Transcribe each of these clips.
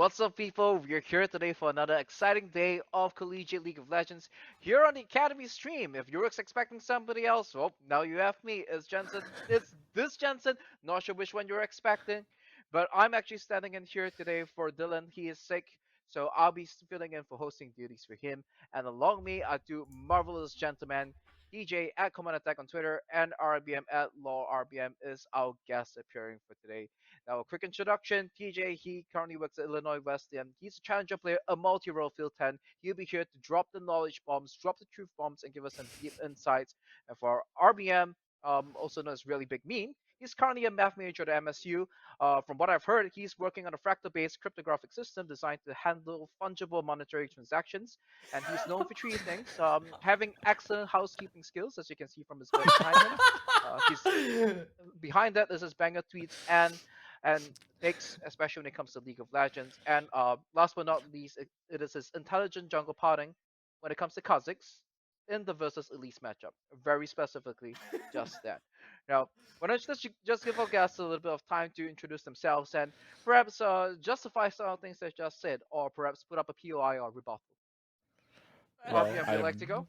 What's up, people? We're here today for another exciting day of Collegiate League of Legends here on the Academy stream. If you were expecting somebody else, well, now you have me. It's Jensen. It's this Jensen. Not sure which one you're expecting, but I'm actually standing in here today for Dylan. He is sick, so I'll be filling in for hosting duties for him. And along me are two marvelous gentlemen. DJ at Command Attack on Twitter and RBM at LawRBM is our guest appearing for today. Now, a quick introduction. TJ, he currently works at Illinois Wesleyan. He's a challenger player, a multi-role field 10. He'll be here to drop the knowledge bombs, drop the truth bombs, and give us some deep insights. And for RBM, also known as Really Big Meme, he's currently a math major at MSU. From what I've heard, he's working on a fractal-based cryptographic system designed to handle fungible monetary transactions. And he's known for three things: having excellent housekeeping skills, as you can see from his bed behind him. He's behind that is his banger tweets and takes, especially when it comes to League of Legends. And last but not least, it is his intelligent jungle potting when it comes to Kha'Zix in the versus Elise matchup. Very specifically, just that. Now, why don't you just give our guests a little bit of time to introduce themselves and perhaps justify some of the things they just said, or perhaps put up a POI or rebuttal. Well, RBM, would you like to go?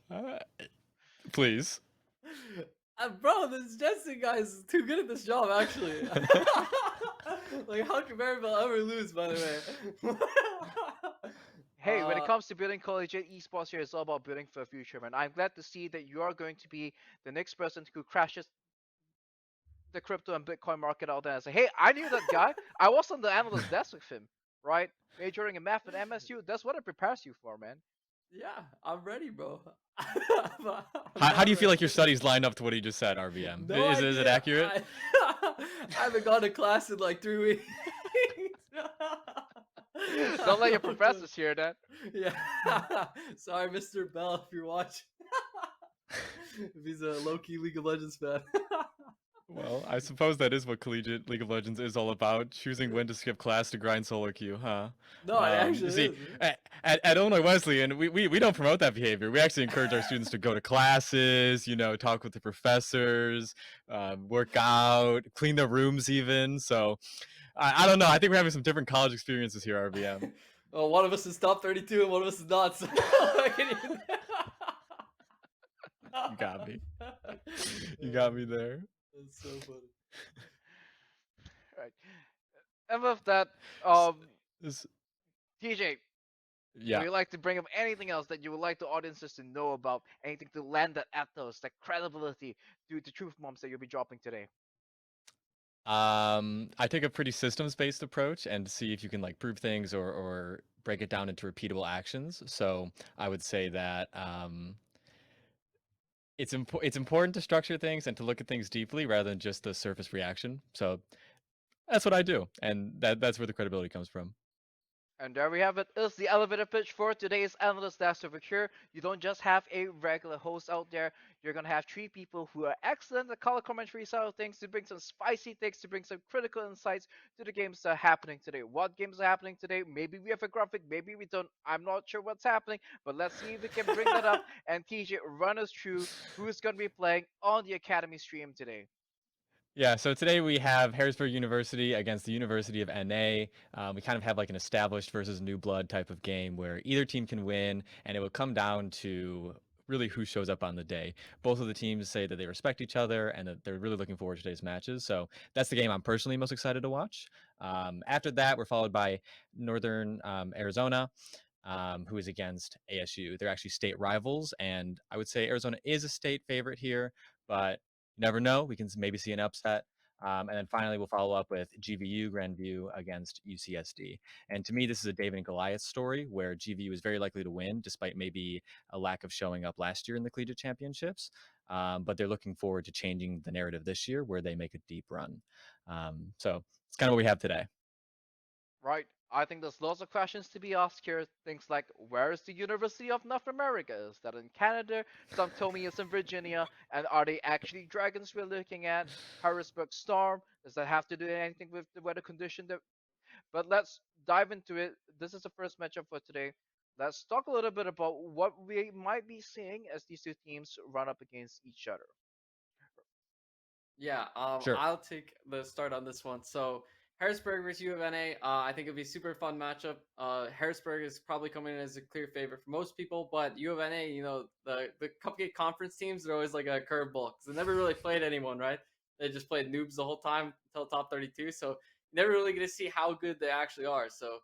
Please. Bro, this Jensen guy is too good at this job, actually. Like, how can Maribel ever lose, by the way? Hey, when it comes to building collegiate esports here, it's all about building for the future, man. I'm glad to see that you are going to be the next person who crashes the crypto and Bitcoin market out there and say, hey, I knew that guy. I was on the analyst desk with him, right? Majoring in math at MSU. That's what it prepares you for, man. Yeah, I'm ready, bro. How do you feel like your studies line up to what he just said, RBM? No Is it accurate? I haven't gone to class in like 3 weeks. Don't let your professors hear that. Yeah. Sorry, Mr. Bell, if you're watching. If he's a low-key League of Legends fan. Well, I suppose that is what Collegiate League of Legends is all about, choosing when to skip class to grind solo queue, huh? No, it actually see, is. at Illinois Wesleyan, we don't promote that behavior. We actually encourage our students to go to classes, talk with the professors, work out, clean their rooms even. So, I don't know. I think we're having some different college experiences here, RBM. Well, one of us is top 32 and one of us is not. So You got me. You got me there. That's so funny. Right. And with that, This, TJ, yeah. would you like to bring up anything else that you would like the audiences to know about? Anything to lend that ethos, that credibility to the truth bombs that you'll be dropping today? I take a pretty systems-based approach and see if you can like prove things or break it down into repeatable actions. So I would say that it's important to structure things and to look at things deeply rather than just the surface reaction. So that's what I do, and that's where the credibility comes from. And there we have it. Is the elevator pitch for today's analyst desk over here. You don't just have a regular host out there. You're gonna have three people who are excellent at color commentary side of things, to bring some spicy things, to bring some critical insights to the games that are happening today. What games are happening today? Maybe we have a graphic, maybe we don't. I'm not sure what's happening, but let's see if we can bring that up. And TJ, run us through who's gonna be playing on the Academy stream today. Yeah, so today we have Harrisburg University against the University of NA. We kind of have like an established versus new blood type of game where either team can win, and it will come down to really who shows up on the day. Both of the teams say that they respect each other and that they're really looking forward to today's matches. So that's the game I'm personally most excited to watch. After that, we're followed by Northern Arizona, who is against ASU. They're actually state rivals, and I would say Arizona is a state favorite here, but you never know. We can maybe see an upset. And then finally, we'll follow up with GVU Grandview against UCSD. And to me, this is a David and Goliath story where GVU is very likely to win, despite maybe a lack of showing up last year in the collegiate championships. But they're looking forward to changing the narrative this year, where they make a deep run. So it's kind of what we have today. Right. I think there's lots of questions to be asked here. Things like, where is the University of North America? Is that in Canada? Some told me it's in Virginia. And are they actually dragons we're looking at? Harrisburg Storm? Does that have to do anything with the weather condition? But let's dive into it. This is the first matchup for today. Let's talk a little bit about what we might be seeing as these two teams run up against each other. Yeah, Sure. I'll take the start on this one. So Harrisburg versus UofNA. I think it'd be a super fun matchup. Harrisburg is probably coming in as a clear favorite for most people, but UofNA, the Cupcake Conference teams, they're always like a curveball because they never really played anyone, right? They just played noobs the whole time until top 32, so you never really get to see how good they actually are. So,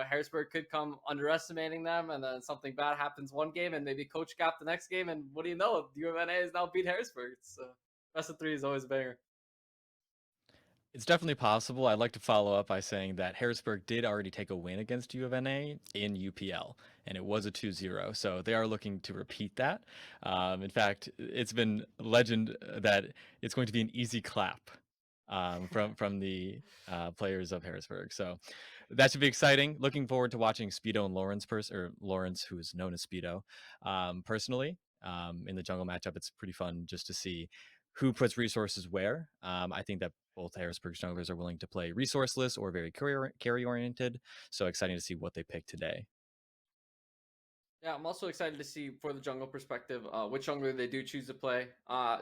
Harrisburg could come underestimating them, and then something bad happens one game, and maybe Coach Gap the next game, and what do you know? UofNA has now beat Harrisburg. So, best of three is always a banger. It's definitely possible. I'd like to follow up by saying that Harrisburg did already take a win against U of NA in UPL, and it was a 2-0. So they are looking to repeat that. In fact, it's been legend that it's going to be an easy clap from the players of Harrisburg. So that should be exciting. Looking forward to watching Speedo and Lawrence, who is known as Speedo, personally. In the jungle matchup, it's pretty fun just to see who puts resources where. I think that both Harrisburg junglers are willing to play resourceless or very carry oriented. So exciting to see what they pick today. Yeah, I'm also excited to see for the jungle perspective which jungler they do choose to play.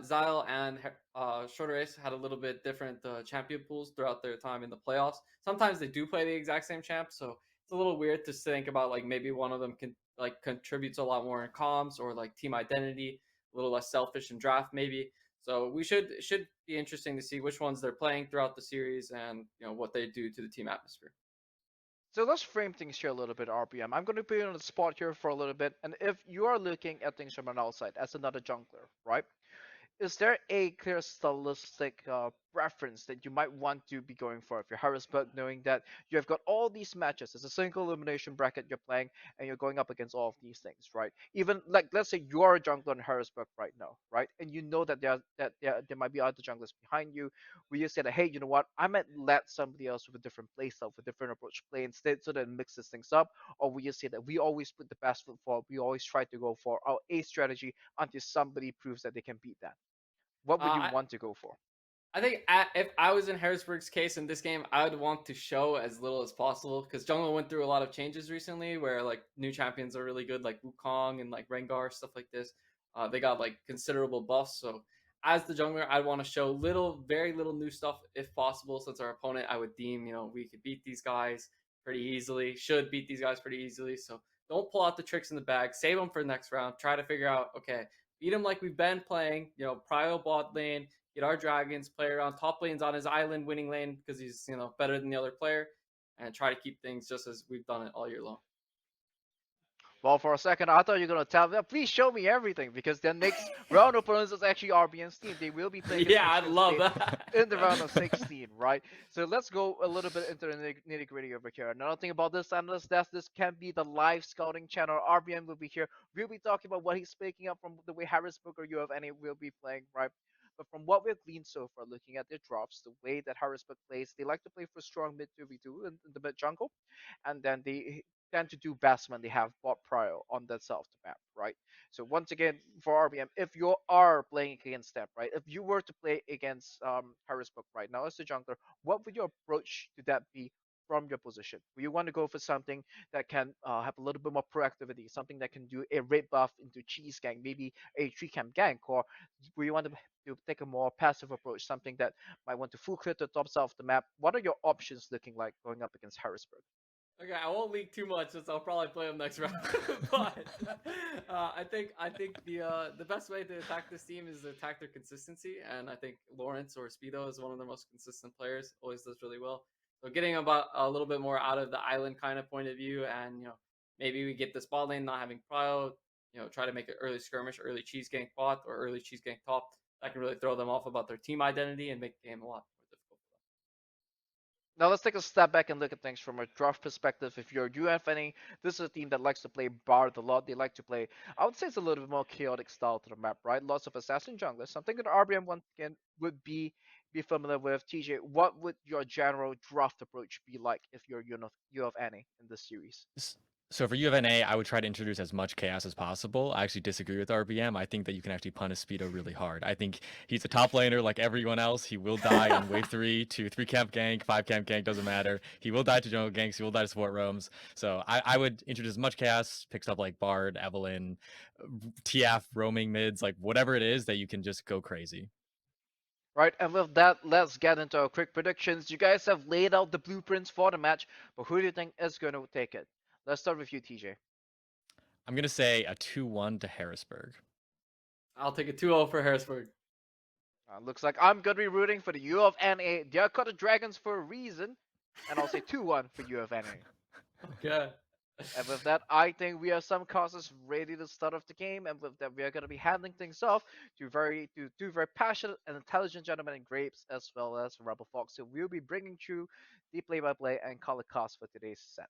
Zile and SHREKWAKOWSKI had a little bit different champion pools throughout their time in the playoffs. Sometimes they do play the exact same champ, so it's a little weird to think about like maybe one of them can like contributes a lot more in comms or like team identity, a little less selfish in draft maybe. So it should be interesting to see which ones they're playing throughout the series and what they do to the team atmosphere. So let's frame things here a little bit, RPM. I'm going to put you on the spot here for a little bit, and if you are looking at things from an outside as another jungler, right? Is there a clear stylistic preference that you might want to be going for if you're Harrisburg, knowing that you have got all these matches? It's a single elimination bracket you're playing, and you're going up against all of these things, right? Even like let's say you are a jungler in Harrisburg right now, right? And you know that there might be other junglers behind you. Where you say that, hey, you know what? I might let somebody else with a different playstyle, with a different approach play instead, so that it mixes things up. Or will you say that we always put the best foot forward? We always try to go for our A strategy until somebody proves that they can beat that. What would you I want to go for? I think if I was in Harrisburg's case in this game, I would want to show as little as possible because Jungle went through a lot of changes recently where like new champions are really good, like Wukong and like Rengar, stuff like this. They got like considerable buffs. So as the jungler, I'd want to show very little new stuff if possible, since our opponent, I would deem, we could beat these guys pretty easily, should beat these guys pretty easily. So don't pull out the tricks in the bag, save them for the next round. Try to figure out, okay, beat them like we've been playing, prio bot lane, get our dragons, play around top lanes on his island, winning lane because he's better than the other player, and try to keep things just as we've done it all year long. Well, for a second, I thought you were gonna tell me, please show me everything, because the next round opponents is actually RBN's team. They will be playing against Yeah, I'd Michigan love State that. in the round of 16, right? So let's go a little bit into the nitty gritty over here. Another thing about this analyst, this can be the live scouting channel. RBN will be here. We'll be talking about what he's picking up from the way Harrisburg or UofNA will be playing, right? But from what we've gleaned so far, looking at their drops, the way that Harrisburg plays, they like to play for strong mid 2v2 in the mid jungle, and then they tend to do best when they have bot prior on that side of the map, right? So once again, for RBM, if you are playing against them, right? If you were to play against Harrisburg right now as a jungler, what would your approach to that be from your position? Will you want to go for something that can have a little bit more proactivity, something that can do a red buff into cheese gang, maybe a tree camp gank, or will you want to take a more passive approach, something that might want to full clear the top side of the map? What are your options looking like going up against Harrisburg? Okay, I won't leak too much since I'll probably play him next round. But I think the best way to attack this team is to attack their consistency, and I think Lawrence or Speedo is one of the most consistent players. Always does really well. So getting about a little bit more out of the island kind of point of view, and maybe we get this bot lane not having prio. Try to make an early skirmish, early cheese gank bot, or early cheese gank top. That can really throw them off about their team identity and make the game a lot more difficult for them. Now let's take a step back and look at things from a draft perspective. If you're UFNing, this is a team that likes to play Bard a lot. They like to play, I would say it's a little bit more chaotic style to the map, right? Lots of assassin junglers. Something that RBM once again would be familiar with. TJ, what would your general draft approach be like if you're UFNing in this series? So for U of NA, I would try to introduce as much chaos as possible. I actually disagree with RBM. I think that you can actually punish Speedo really hard. I think he's a top laner like everyone else. He will die on wave 3 to 3 camp gank, 5 camp gank, doesn't matter. He will die to jungle ganks. He will die to support roams. So I would introduce as much chaos, picks up like Bard, Evelyn, TF, roaming mids, like whatever it is that you can just go crazy. Right, and with that, let's get into our quick predictions. You guys have laid out the blueprints for the match, but who do you think is going to take it? Let's start with you, TJ. I'm gonna say a 2-1 to Harrisburg. I'll take a 2-0 for Harrisburg. Looks like I'm going to be rooting for the UofNA. They are called the Dragons for a reason, and I'll say 2-1 for UofNA. Okay. And with that, I think we are some causes ready to start off the game, and with that, we are going to be handing things off to two very passionate and intelligent gentlemen in Grapes, as well as Rebel Fox, who will be bringing through the play-by-play and color cost for today's set.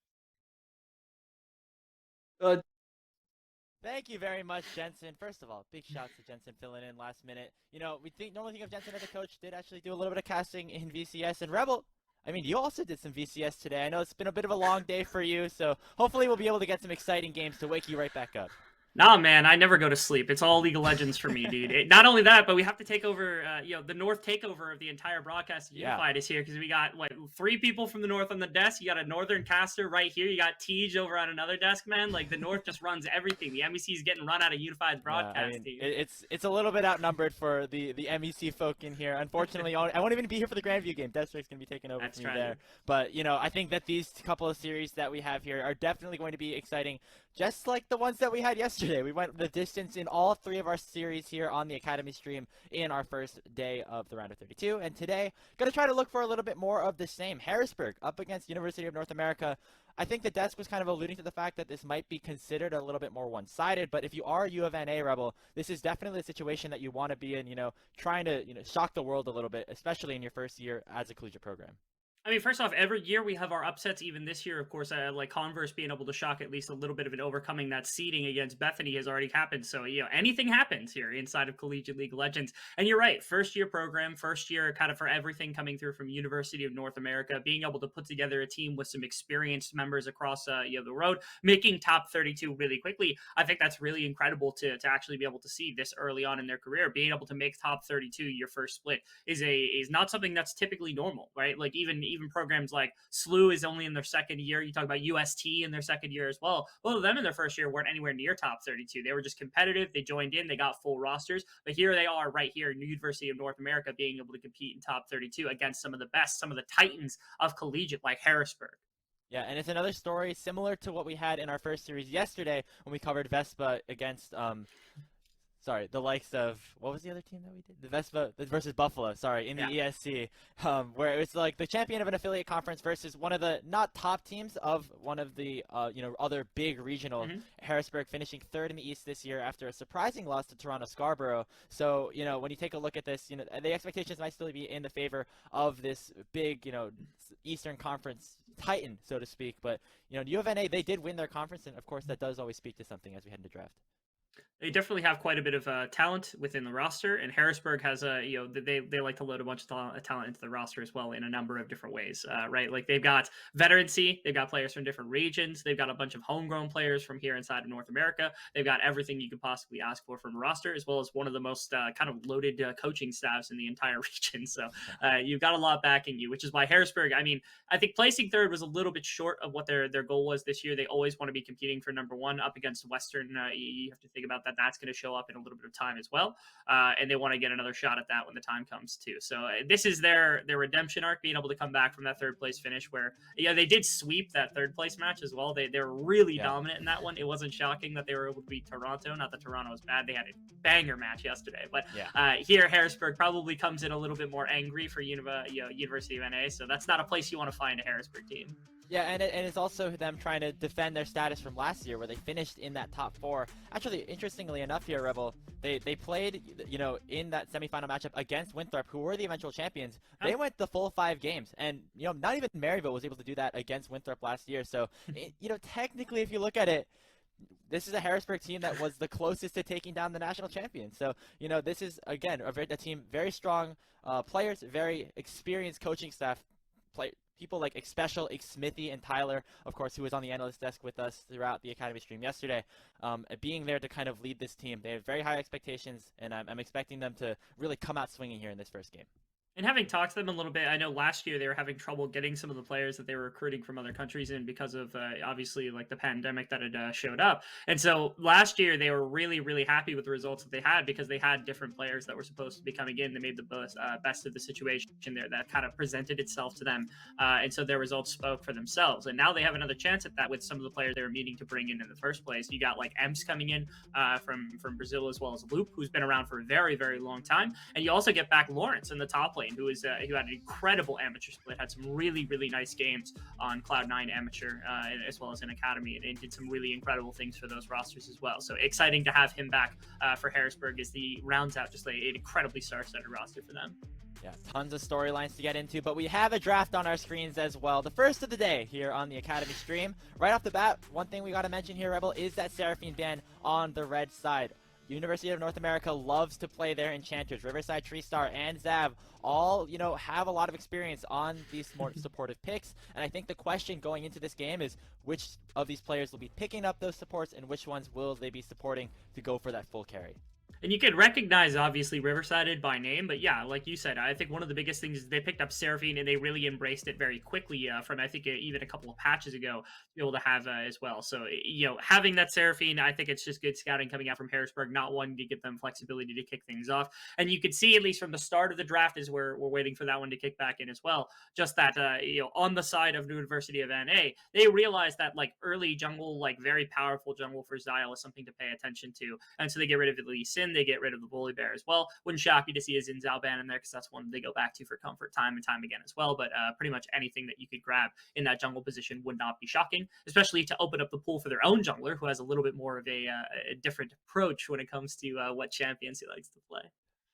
Thank you very much, Jensen. First of all, big shouts to Jensen filling in last minute. You know, normally think of Jensen as a coach, did actually do a little bit of casting in VCS. And Rebel, I mean, you also did some VCS today. I know it's been a bit of a long day for you, so hopefully we'll be able to get some exciting games to wake you right back up. Nah, man, I never go to sleep. It's all League of Legends for me, dude. Not only that, but we have to take over, the North takeover of the entire broadcast. Unified is here because we got, 3 people from the North on the desk. You got a Northern caster right here. You got Tej over on another desk, man. Like, the North just runs everything. The MEC is getting run out of Unified's broadcast team. It's a little bit outnumbered for the MEC folk in here. Unfortunately, I won't even be here for the Grandview game. Deathstrake's going to be taking over from me there. But, you know, I think that these couple of series that we have here are definitely going to be exciting. Just like the ones that we had yesterday. We went the distance in all 3 of our series here on the Academy stream in our first day of the round of 32. And today, going to try to look for a little bit more of the same. Harrisburg up against University of North America. I think the desk was kind of alluding to the fact that this might be considered a little bit more one-sided, but if you are a UofNA Rebel, this is definitely a situation that you want to be in, you know, trying to, shock the world a little bit, especially in your first year as a collegiate program. I mean, first off, every year we have our upsets. Even this year, of course, like Converse being able to shock at least a little bit of it, overcoming that seeding against Bethany has already happened. So, anything happens here inside of Collegiate League of Legends. And you're right, first year program, first year kind of for everything coming through from University of North America, being able to put together a team with some experienced members across the road, making top 32 really quickly. I think that's really incredible to actually be able to see this early on in their career. Being able to make top 32 your first split is not something that's typically normal, right? Like even programs like SLU is only in their second year. You talk about UST in their second year as well. Both of them in their first year weren't anywhere near top 32. They were just competitive. They joined in. They got full rosters. But here they are right here in University of North America being able to compete in top 32 against some of the best, some of the titans of collegiate like Harrisburg. Yeah, and it's another story similar to what we had in our first series yesterday when we covered Vespa against the likes of, what was the other team that we did? The Vespa versus Buffalo, in the ESC, where it was like the champion of an affiliate conference versus one of the not top teams of one of the, other big regional, Harrisburg finishing 3rd in the East this year after a surprising loss to Toronto Scarborough. So, when you take a look at this, the expectations might still be in the favor of this big, Eastern Conference titan, so to speak. But, UofNA, they did win their conference, and of course that does always speak to something as we head into draft. They definitely have quite a bit of talent within the roster, and Harrisburg has they like to load a bunch of talent into the roster as well in a number of different ways, right? Like they've got veterancy, they've got players from different regions, they've got a bunch of homegrown players from here inside of North America, they've got everything you could possibly ask for from a roster, as well as one of the most kind of loaded coaching staffs in the entire region. So you've got a lot backing you, which is why Harrisburg, I mean, I think placing 3rd was a little bit short of what their goal was this year. They always want to be competing for number 1 up against Western. You have to think about that. That's going to show up in a little bit of time as well, and they want to get another shot at that when the time comes too. So this is their redemption arc, being able to come back from that 3rd place finish where they did sweep that 3rd place match as well. They were really dominant in that one. It wasn't shocking that they were able to beat Toronto. Not that Toronto was bad, they had a banger match yesterday, but here Harrisburg probably comes in a little bit more angry for University of NA, so that's not a place you want to find a Harrisburg team. Yeah, and it's also them trying to defend their status from last year where they finished in that top 4. Actually, interestingly enough here, Rebel, they played, in that semifinal matchup against Winthrop, who were the eventual champions. They went the full 5 games, and, not even Maryville was able to do that against Winthrop last year. So, technically, if you look at it, this is a Harrisburg team that was the closest to taking down the national champion. So, this is, again, a team, very strong players, very experienced coaching staff, people like Special, Smithy, and Tyler, of course, who was on the analyst desk with us throughout the Academy stream yesterday, being there to kind of lead this team. They have very high expectations, and I'm expecting them to really come out swinging here in this first game. And having talked to them a little bit, I know last year they were having trouble getting some of the players that they were recruiting from other countries in because of obviously like the pandemic that had showed up. And so last year they were really, really happy with the results that they had because they had different players that were supposed to be coming in. They made the best of the situation there that kind of presented itself to them. And so their results spoke for themselves. And now they have another chance at that with some of the players they were meaning to bring in the first place. You got like Emps coming in from Brazil, as well as Loopk, who's been around for a very, very long time. And you also get back Lawrence in the top lane, who had an incredible amateur split, had some really, really nice games on Cloud9 amateur, as well as in Academy, and did some really incredible things for those rosters as well. So exciting to have him back for Harrisburg as the rounds out just like an incredibly star-studded roster for them. Yeah, tons of storylines to get into, but we have a draft on our screens as well. The first of the day here on the Academy stream. Right off the bat, one thing we got to mention here, Rebel, is that Seraphine ban on the red side. University of North America loves to play their enchanters. Riverside, Treestar, and Zav all, have a lot of experience on these more supportive picks. And I think the question going into this game is which of these players will be picking up those supports and which ones will they be supporting to go for that full carry. And you could recognize, obviously, riversided by name, but yeah, like you said, I think one of the biggest things is they picked up Seraphine and they really embraced it very quickly from, I think, even a couple of patches ago to be able to have as well. So, having that Seraphine, I think it's just good scouting coming out from Harrisburg, not wanting to give them flexibility to kick things off. And you could see, at least from the start of the draft, as we're waiting for that one to kick back in as well, just that, on the side of University of NA, they realized that, like, early jungle, like, very powerful jungle for Zile is something to pay attention to. And so they get rid of Lee Sin. They get rid of the Bully Bear as well. Wouldn't shock you to see a Zinzao ban in there because that's one they go back to for comfort time and time again as well. But pretty much anything that you could grab in that jungle position would not be shocking, especially to open up the pool for their own jungler, who has a little bit more of a different approach when it comes to what champions he likes to play.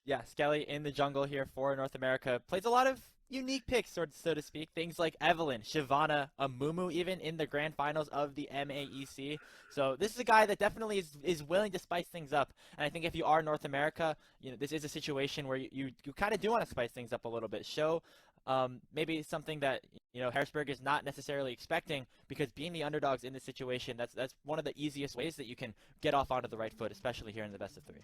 Yeah, Skelly in the jungle here for North America plays a lot of unique picks, so to speak. Things like Evelynn, Shyvana, Amumu even in the grand finals of the MAEC. So this is a guy that definitely is willing to spice things up. And I think if you are North America, this is a situation where you kind of do want to spice things up a little bit. Show maybe something that Harrisburg is not necessarily expecting, because being the underdogs in this situation, that's one of the easiest ways that you can get off onto the right foot, especially here in the best of 3.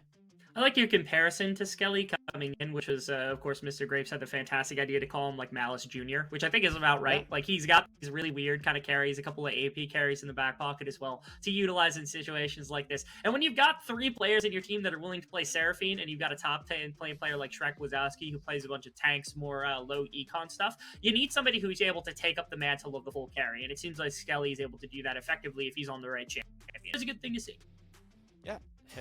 I like your comparison to Skelly coming in, which was, of course, Mr. Grapes had the fantastic idea to call him, like, Malice Jr., which I think is about right. Yeah. Like, he's got these really weird kind of carries, a couple of AP carries in the back pocket as well, to utilize in situations like this. And when you've got 3 players in your team that are willing to play Seraphine, and you've got a top 10 playing player like SHREKWAKOWSKI, who plays a bunch of tanks, more low econ stuff, you need somebody who's able to take up the mantle of the full carry. And it seems like Skelly is able to do that effectively if he's on the right champion. It's a good thing to see. Yeah.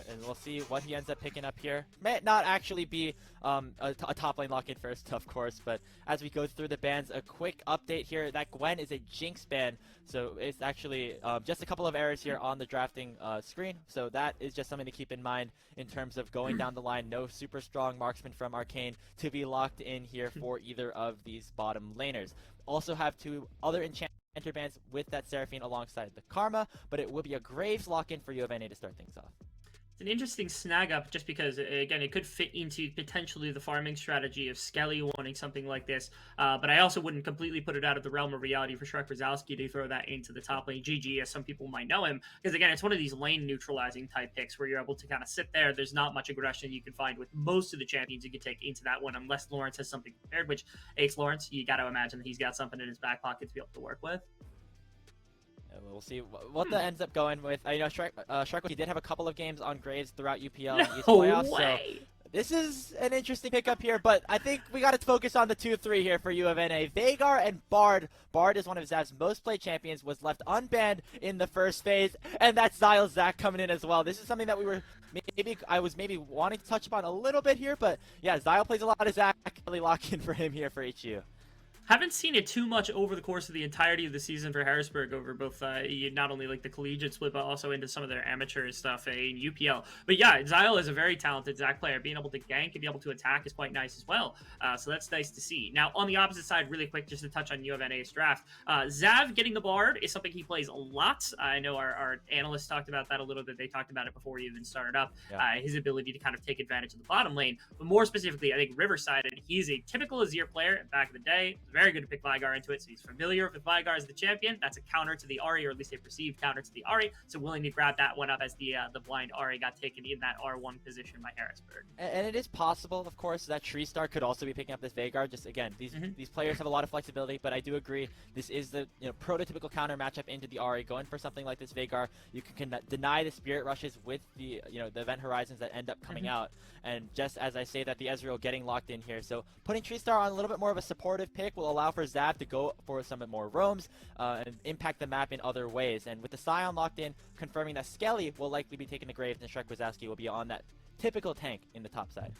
And we'll see what he ends up picking up here. May not actually be a top lane lock-in first, of course, but as we go through the bans, a quick update here. That Gwen is a Jinx ban, so it's actually just a couple of errors here on the drafting screen. So that is just something to keep in mind in terms of going down the line. No super strong marksman from Arcane to be locked in here for either of these bottom laners. Also have 2 other enchanter bans with that Seraphine alongside the Karma, but it will be a Graves lock-in for UofNA to start things off. An interesting snag up, just because, again, it could fit into potentially the farming strategy of Skelly wanting something like this, but I also wouldn't completely put it out of the realm of reality for SHREKWAKOWSKI to throw that into the top lane GG, as some people might know him, because, again, it's one of these lane neutralizing type picks where you're able to kind of sit there. There's not much aggression you can find with most of the champions you can take into that one, unless Lawrence has something prepared, which, Ace Lawrence, you got to imagine that he's got something in his back pocket to be able to work with. We'll see what that ends up going with. SHREKWAKOWSKI did have a couple of games on Graves throughout UPL and East playoffs, so this is an interesting pickup here, but I think we got to focus on the 2-3 here for UofNA. Veigar and Bard. Bard is one of Zav's most played champions, was left unbanned in the first phase, and that's Zile Zach coming in as well. This is something that I was maybe wanting to touch upon a little bit here, but yeah, Zile plays a lot of Zach. Really lock in for him here for HU. Haven't seen it too much over the course of the entirety of the season for Harrisburg, over both not only like the collegiate split, but also into some of their amateur stuff in UPL. But yeah, Zile is a very talented Zac player. Being able to gank and be able to attack is quite nice as well. So that's nice to see. Now, on the opposite side, really quick, just to touch on UofNA's draft, Zav getting the Bard is something he plays a lot. I know our analysts talked about that a little bit. They talked about it before we even started up. Yeah. His ability to kind of take advantage of the bottom lane. But more specifically, I think riversided, he's a typical Azir player back in the day. very good to pick Veigar into it, so he's familiar with Veigar as the champion. That's a counter to the Ahri, or at least a perceived counter to the Ahri, so willing to grab that one up as the blind Ahri got taken in that R1 position by Harrisburg. And it is possible, of course, that Star could also be picking up this Veigar. Just again, these players have a lot of flexibility, but I do agree this is the prototypical counter matchup into the Ahri. Going for something like this Veigar, you can deny the spirit rushes with the the event horizons that end up coming out. And just as I say that, the Ezreal getting locked in here, so putting Star on a little bit more of a supportive pick will allow for Zav to go for some more roams and impact the map in other ways. And with the Sion locked in, confirming that Skelly will likely be taking the grave, and SHREKWAKOWSKI will be on that typical tank in the top side.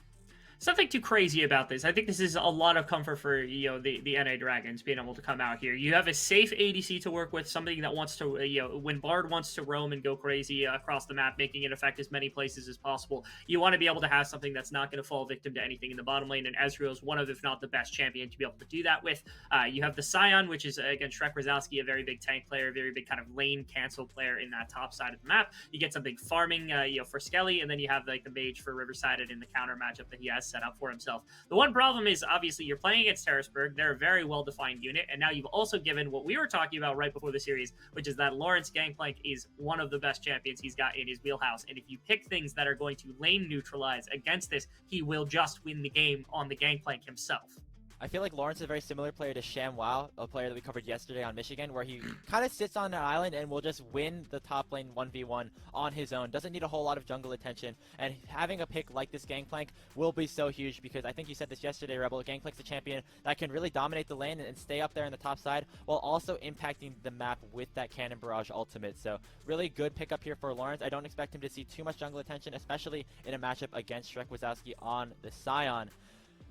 Something too crazy about this. I think this is a lot of comfort for the NA Dragons being able to come out here. You have a safe ADC to work with, something that wants to when Bard wants to roam and go crazy across the map, making it affect as many places as possible. You want to be able to have something that's not going to fall victim to anything in the bottom lane, and Ezreal is one of, if not the best champion to be able to do that with. You have the Sion, which is again SHREKWAKOWSKI, a very big tank player, a very big kind of lane cancel player in that top side of the map. You get something farming for Skelly, and then you have like the mage for riversided in the counter matchup that he has set up for himself. The one problem is obviously you're playing against Harrisburg. They're a very well-defined unit, and now you've also given what we were talking about right before the series, which is that Lawrence Gangplank is one of the best champions he's got in his wheelhouse, and if you pick things that are going to lane neutralize against this, he will just win the game on the Gangplank himself. I feel like Lawrence is a very similar player to ShamWow, a player that we covered yesterday on Michigan, where he kind of sits on an island and will just win the top lane 1v1 on his own. Doesn't need a whole lot of jungle attention, and having a pick like this Gangplank will be so huge, because I think you said this yesterday, Rebel. Gangplank's a champion that can really dominate the lane and stay up there in the top side while also impacting the map with that Cannon Barrage ultimate. So really good pickup here for Lawrence. I don't expect him to see too much jungle attention, especially in a matchup against SHREKWAKOWSKI on the Sion.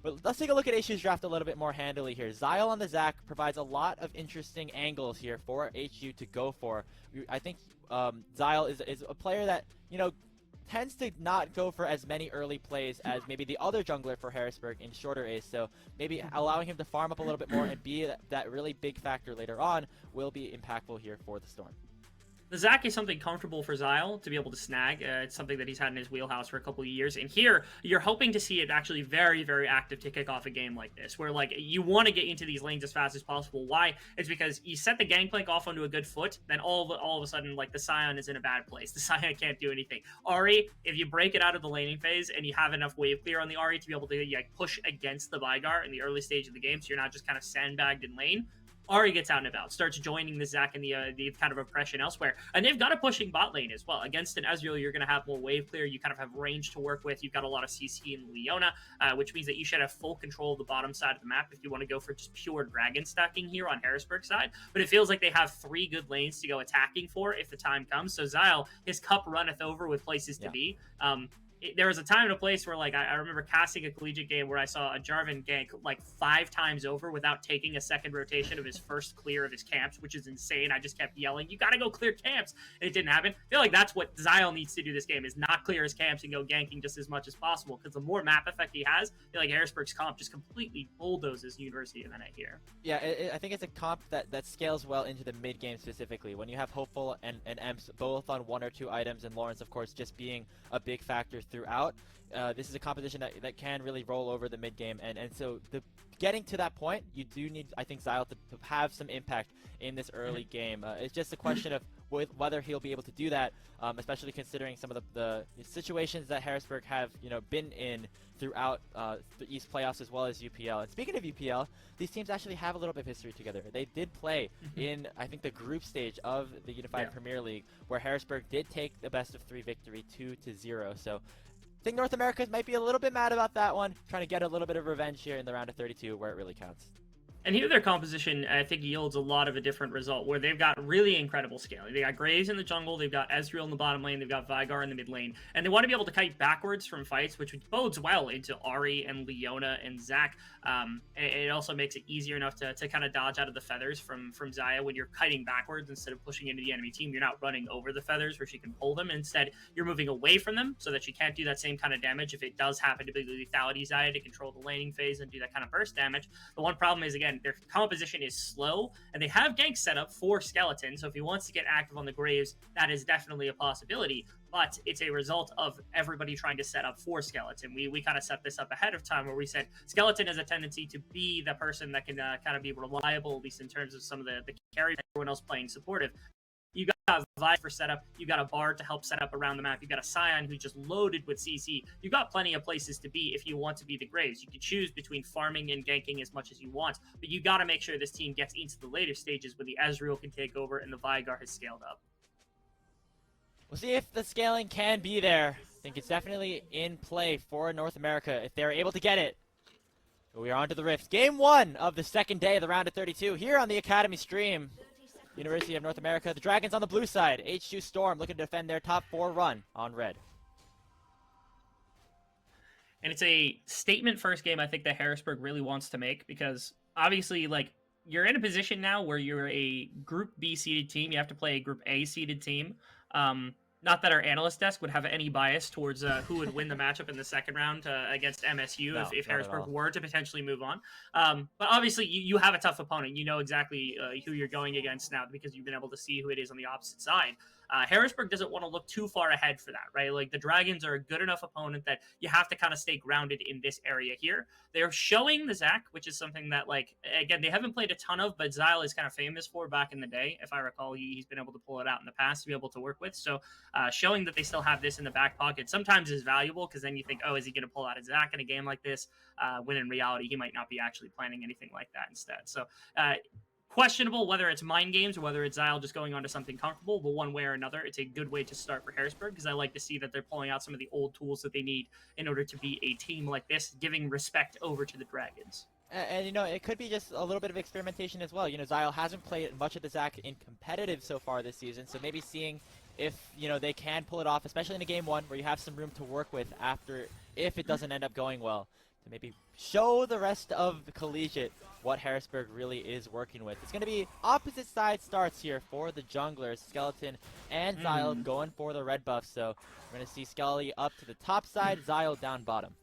But let's take a look at HU's draft a little bit more handily here. Zile on the Zac provides a lot of interesting angles here for HU to go for. I think Zile is a player that, tends to not go for as many early plays as maybe the other jungler for Harrisburg in shorter A's. So maybe allowing him to farm up a little bit more and be that really big factor later on will be impactful here for the Storm. The Zac is something comfortable for Zile to be able to snag. It's something that he's had in his wheelhouse for a couple of years. And here, you're hoping to see it actually very, very active to kick off a game like this, where like you want to get into these lanes as fast as possible. Why? It's because you set the Gangplank off onto a good foot, then all of a sudden, like the Sion is in a bad place. The Sion can't do anything. Ahri, if you break it out of the laning phase and you have enough wave clear on the Ahri to be able to push against the Veigar in the early stage of the game, so you're not just kind of sandbagged in lane, Ahri gets out and about, starts joining the Zac and the kind of oppression elsewhere. And they've got a pushing bot lane as well. Against an Ezreal, you're going to have more wave clear. You kind of have range to work with. You've got a lot of CC in Leona, which means that you should have full control of the bottom side of the map if you want to go for just pure dragon stacking here on Harrisburg side. But it feels like they have 3 good lanes to go attacking for if the time comes. So Zile, his cup runneth over with places to be. There was a time and a place where, like, I remember casting a collegiate game where I saw a Jarvan gank like 5 times over without taking a second rotation of his first clear of his camps, which is insane. I just kept yelling, "You gotta go clear camps," and it didn't happen. I feel like that's what Zile needs to do this game, is not clear his camps and go ganking just as much as possible, because the more map effect he has, I feel like Harrisburg's comp just completely bulldozes University of NA here. Yeah, I think it's a comp that scales well into the mid game specifically. When you have Hopeful and Emps both on 1 or 2 items, and Lawrence, of course, just being a big factor throughout, this is a composition that can really roll over the mid game, and so getting to that point, you do need, I think, Zile to have some impact in this early game. It's just a question of whether he'll be able to do that, especially considering some of the situations that Harrisburg have been in throughout the East playoffs as well as UPL. And speaking of UPL, these teams actually have a little bit of history together. They did play in, I think, the group stage of the Unified Premier League, where Harrisburg did take the best of 3 victory 2-0. So I think North America might be a little bit mad about that one, trying to get a little bit of revenge here in the round of 32 where it really counts. And here their composition, I think, yields a lot of a different result, where they've got really incredible scaling. They got Graves in the jungle, they've got Ezreal in the bottom lane, they've got Veigar in the mid lane, and they want to be able to kite backwards from fights, which bodes well into Ahri and Leona and Zac. It also makes it easier enough to kind of dodge out of the feathers from Xayah when you're kiting backwards instead of pushing into the enemy team. You're not running over the feathers where she can pull them. Instead, you're moving away from them so that she can't do that same kind of damage if it does happen to be the lethality Xayah to control the laning phase and do that kind of burst damage. The one problem is, again, again, their composition is slow, and they have ganks set up for Skeleton, so if he wants to get active on the Graves, that is definitely a possibility, but it's a result of everybody trying to set up for Skeleton. We kind of set this up ahead of time where we said Skeleton has a tendency to be the person that can kind of be reliable, at least in terms of some of the carry, everyone else playing supportive. You got Veigar for setup. You got a Bard to help set up around the map. You got a Sion who's just loaded with CC. You got plenty of places to be if you want to be the Graves. You can choose between farming and ganking as much as you want, but you got to make sure this team gets into the later stages where the Ezreal can take over and the Veigar has scaled up. We'll see if the scaling can be there. I think it's definitely in play for North America if they're able to get it. But we are on to the Rifts. Game 1 of the second day of the round of 32 here on the Academy stream. University of North America, the Dragons on the blue side. HU Storm looking to defend their top 4 run on red. And it's a statement first game I think that Harrisburg really wants to make, because obviously, like, you're in a position now where you're a Group B seeded team. You have to play a Group A seeded team. Not that our analyst desk would have any bias towards who would win the matchup in the second round against MSU if Harrisburg were to potentially move on. But obviously, you have a tough opponent. You know exactly who you're going against now because you've been able to see who it is on the opposite side. Harrisburg doesn't want to look too far ahead for that, right? Like, the Dragons are a good enough opponent that you have to kind of stay grounded in this area here. They're showing the Zac, which is something that, like, again, they haven't played a ton of, but Zile is kind of famous for back in the day. If I recall, he's been able to pull it out in the past to be able to work with. So showing that they still have this in the back pocket sometimes is valuable, because then you think, oh, is he going to pull out a Zac in a game like this? When in reality, he might not be actually planning anything like that instead. So questionable whether it's mind games or whether it's Zile just going on to something comfortable, but one way or another, it's a good way to start for Harrisburg, because I like to see that they're pulling out some of the old tools that they need in order to be a team like this, giving respect over to the Dragons. And you know, it could be just a little bit of experimentation as well. You know, Zile hasn't played much of the Zac in competitive so far this season, so maybe seeing if, you know, they can pull it off, especially in a game 1 where you have some room to work with after, if it doesn't end up going well, to maybe show the rest of the collegiate what Harrisburg really is working with. It's going to be opposite side starts here for the junglers, Skeleton and Zile going for the red buff. So we're going to see Skelly up to the top side, Zile down bottom.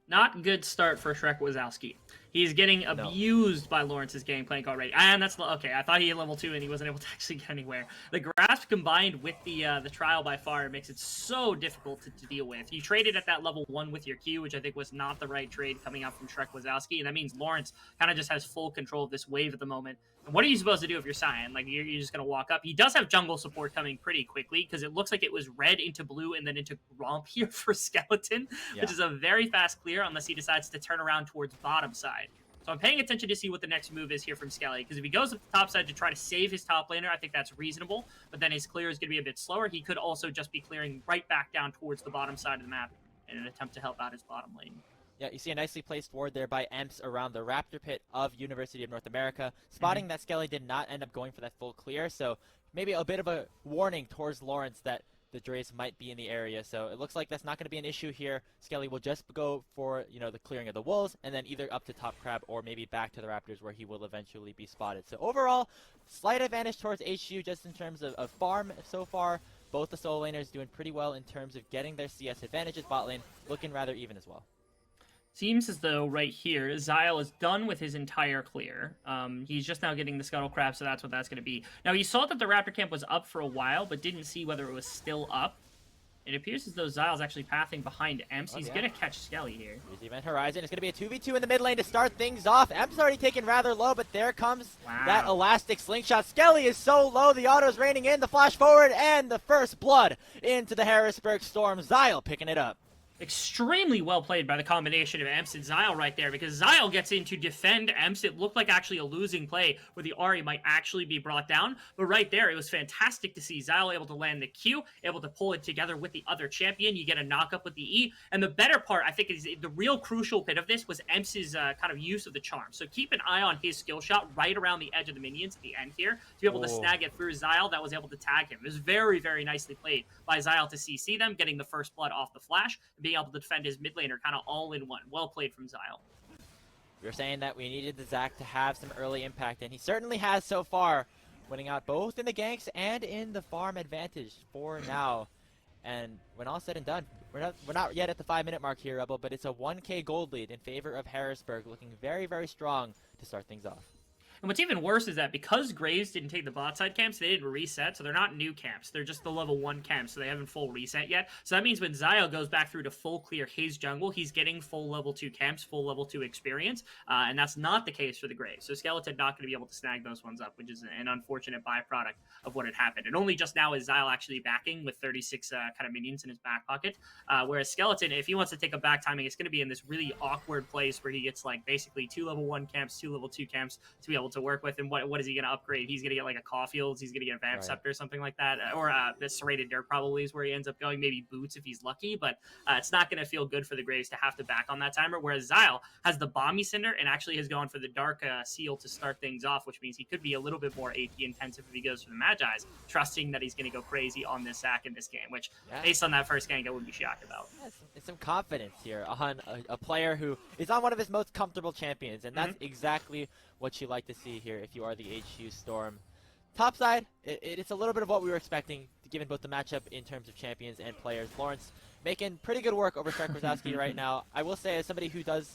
Not good start for SHREKWAKOWSKI. He's getting abused by Lawrence's Gangplank already. And that's okay. I thought he had level 2 and he wasn't able to actually get anywhere. The grasp combined with the trial by fire makes it so difficult to deal with. You traded at that level 1 with your Q, which I think was not the right trade coming out from SHREKWAKOWSKI, and that means Lawrence kind of just has full control of this wave at the moment. And what are you supposed to do if you're Sion? Like, you're just going to walk up. He does have jungle support coming pretty quickly, because it looks like it was red into blue and then into romp here for Skeleton, which is a very fast clear unless he decides to turn around towards bottom side. So I'm paying attention to see what the next move is here from Skelly, because if he goes up the top side to try to save his top laner, I think that's reasonable, but then his clear is going to be a bit slower. He could also just be clearing right back down towards the bottom side of the map in an attempt to help out his bottom lane. Yeah, you see a nicely placed ward there by Emps around the Raptor Pit of University of North America, spotting that Skelly did not end up going for that full clear, so maybe a bit of a warning towards Lawrence that the Drace might be in the area, so it looks like that's not going to be an issue here. Skelly will just go for, you know, the clearing of the wolves, and then either up to top crab or maybe back to the Raptors where he will eventually be spotted. So overall, slight advantage towards HU just in terms of farm so far. Both the solo laners doing pretty well in terms of getting their CS advantages. Bot lane looking rather even as well. Seems as though right here, Zile is done with his entire clear. He's just now getting the Scuttle Crab, so that's what that's going to be. Now, he saw that the Raptor Camp was up for a while, but didn't see whether it was still up. It appears as though Zile's actually pathing behind Emps. He's going to catch Skelly here. Here's the Event Horizon. It's going to be a 2v2 in the mid lane to start things off. Emps already taken rather low, but there comes that elastic slingshot. Skelly is so low, the auto's raining in, the flash forward, and the first blood into the Harrisburg Storm. Zile picking it up. Extremely well played by the combination of Emps and Zile right there, because Zile gets in to defend Emps. It looked like actually a losing play where the Ahri might actually be brought down, but right there it was fantastic to see Zile able to land the Q, able to pull it together with the other champion. You get a knock up with the E, and the better part I think is the real crucial bit of this was Emps' kind of use of the charm. So keep an eye on his skill shot right around the edge of the minions at the end here to be able to snag it through Zile that was able to tag him. It was very, very nicely played by Zile to CC them, getting the first blood off the flash, and being able to defend his mid laner kind of all in one. Well played from Zile. We were saying that we needed the Zac to have some early impact, and he certainly has so far, winning out both in the ganks and in the farm advantage for now. And when all said and done, we're not yet at the 5-minute mark here, Rebel, but it's a 1k gold lead in favor of Harrisburg, looking very, very strong to start things off. And what's even worse is that because Graves didn't take the bot side camps, they didn't reset, so they're not new camps. They're just the level 1 camps, so they haven't full reset yet. So that means when Zile goes back through to full clear his jungle, he's getting full level 2 camps, full level 2 experience, and that's not the case for the Graves. So Skeleton not going to be able to snag those ones up, which is an unfortunate byproduct of what had happened. And only just now is Zile actually backing with 36 kind of minions in his back pocket, whereas Skeleton, if he wants to take a back timing, it's going to be in this really awkward place where he gets like basically 2 level 1 camps, 2 level 2 camps to be able to work with. And what is he going to upgrade? He's going to get like a Caulfield's, he's going to get a Vamp Scepter or something like that, or the Serrated Dirt probably is where he ends up going, maybe Boots if he's lucky, but it's not going to feel good for the Graves to have to back on that timer, whereas Zile has the Bomby Cinder and actually has gone for the Dark Seal to start things off, which means he could be a little bit more AP intensive if he goes for the Magi's, trusting that he's going to go crazy on this sack in this game, which based on that first gank, I wouldn't be shocked about. Yeah, some confidence here on a player who is on one of his most comfortable champions, and that's exactly what you like to see here if you are the HU Storm. Top side, it's a little bit of what we were expecting, given both the matchup in terms of champions and players. Lawrence making pretty good work over SHREKWAKOWSKI right now. I will say, as somebody who does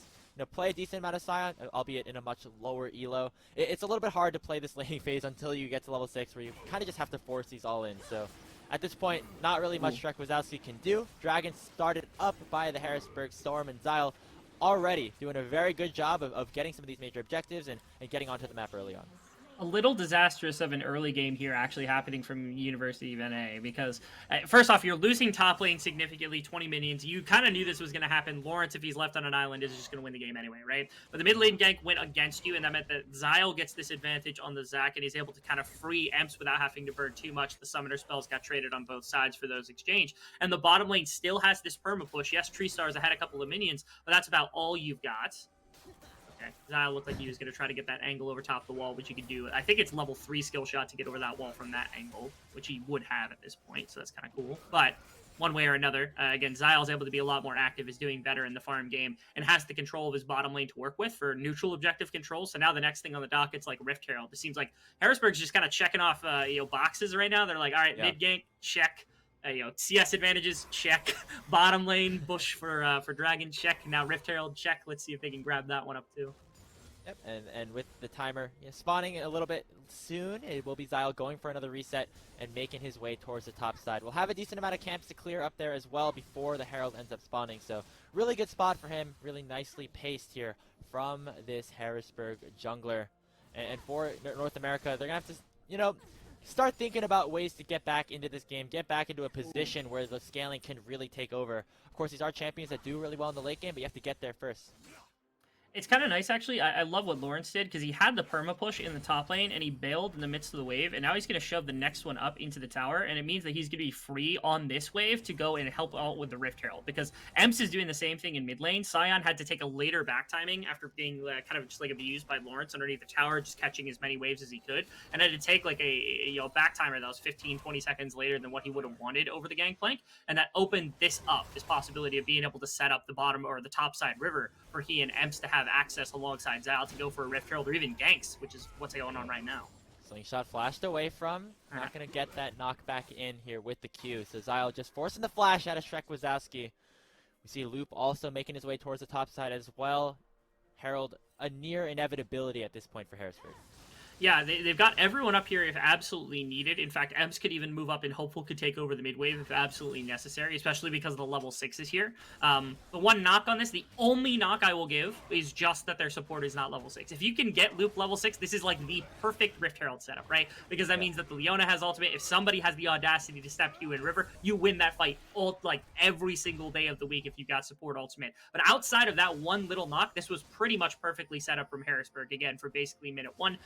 play a decent amount of Sion, albeit in a much lower elo, it's a little bit hard to play this laning phase until you get to level 6, where you kind of just have to force these all in. So at this point, not really much SHREKWAKOWSKI can do. Dragon started up by the Harrisburg Storm, and Zile already doing a very good job of getting some of these major objectives and getting onto the map early on. A little disastrous of an early game here actually happening from University of NA, because first off, you're losing top lane significantly, 20 minions. You kind of knew this was going to happen. Lawrence, if he's left on an island, is just going to win the game anyway, right? But the mid lane gank went against you, and that meant that Zile gets this advantage on the Zac, and he's able to kind of free Emps without having to burn too much. The summoner spells got traded on both sides for those exchange. And the bottom lane still has this perma push. Yes, Tree Stars ahead a couple of minions, but that's about all you've got. Okay, Zile looked like he was going to try to get that angle over top of the wall, which he could do. I think it's level 3 skill shot to get over that wall from that angle, which he would have at this point, so that's kind of cool. But one way or another, again, Zile's able to be a lot more active, is doing better in the farm game, and has the control of his bottom lane to work with for neutral objective control. So now the next thing on the docket's like Rift Herald. It seems like Harrisburg's just kind of checking off boxes right now. They're like, all right, mid gank, check. CS advantages, check. Bottom lane, bush for Dragon, check. Now Rift Herald, check. Let's see if they can grab that one up too. Yep, and with the timer spawning a little bit soon, it will be Zile going for another reset and making his way towards the top side. We'll have a decent amount of camps to clear up there as well before the Herald ends up spawning. So really good spot for him, really nicely paced here from this Harrisburg jungler. And for North America, they're going to have to, start thinking about ways to get back into this game, get back into a position where the scaling can really take over. Of course, these are champions that do really well in the late game, but you have to get there first. It's kind of nice, actually. I love what Lawrence did, because he had the perma push in the top lane, and he bailed in the midst of the wave, and now he's going to shove the next one up into the tower, and it means that he's going to be free on this wave to go and help out with the Rift Herald, because Emps is doing the same thing in mid lane. Sion had to take a later back timing after being kind of just like abused by Lawrence underneath the tower, just catching as many waves as he could, and had to take like a back timer that was 15-20 seconds later than what he would have wanted over the Gangplank, and that opened this possibility of being able to set up the bottom or the top side river for he and Emps to have access alongside Zile to go for a Rift Herald or even ganks, which is what's going on right now. Slingshot flashed away from. Not going to get that knockback in here with the Q. So Zile just forcing the flash out of SHREKWAKOWSKI. We see Loop also making his way towards the top side as well. Herald, a near inevitability at this point for Harrisburg. Yeah, they've got everyone up here if absolutely needed. In fact, Emps could even move up and Hopefulx could take over the mid wave if absolutely necessary, especially because the level 6 is here. The one knock on this, the only knock I will give, is just that their support is not level 6. If you can get Loop level 6, this is like the perfect Rift Herald setup, right? Because that means that the Leona has ultimate. If somebody has the audacity to step you in river, you win that fight every single day of the week if you got support ultimate. But outside of that one little knock, this was pretty much perfectly set up from Harrisburg, again, for basically minute 1.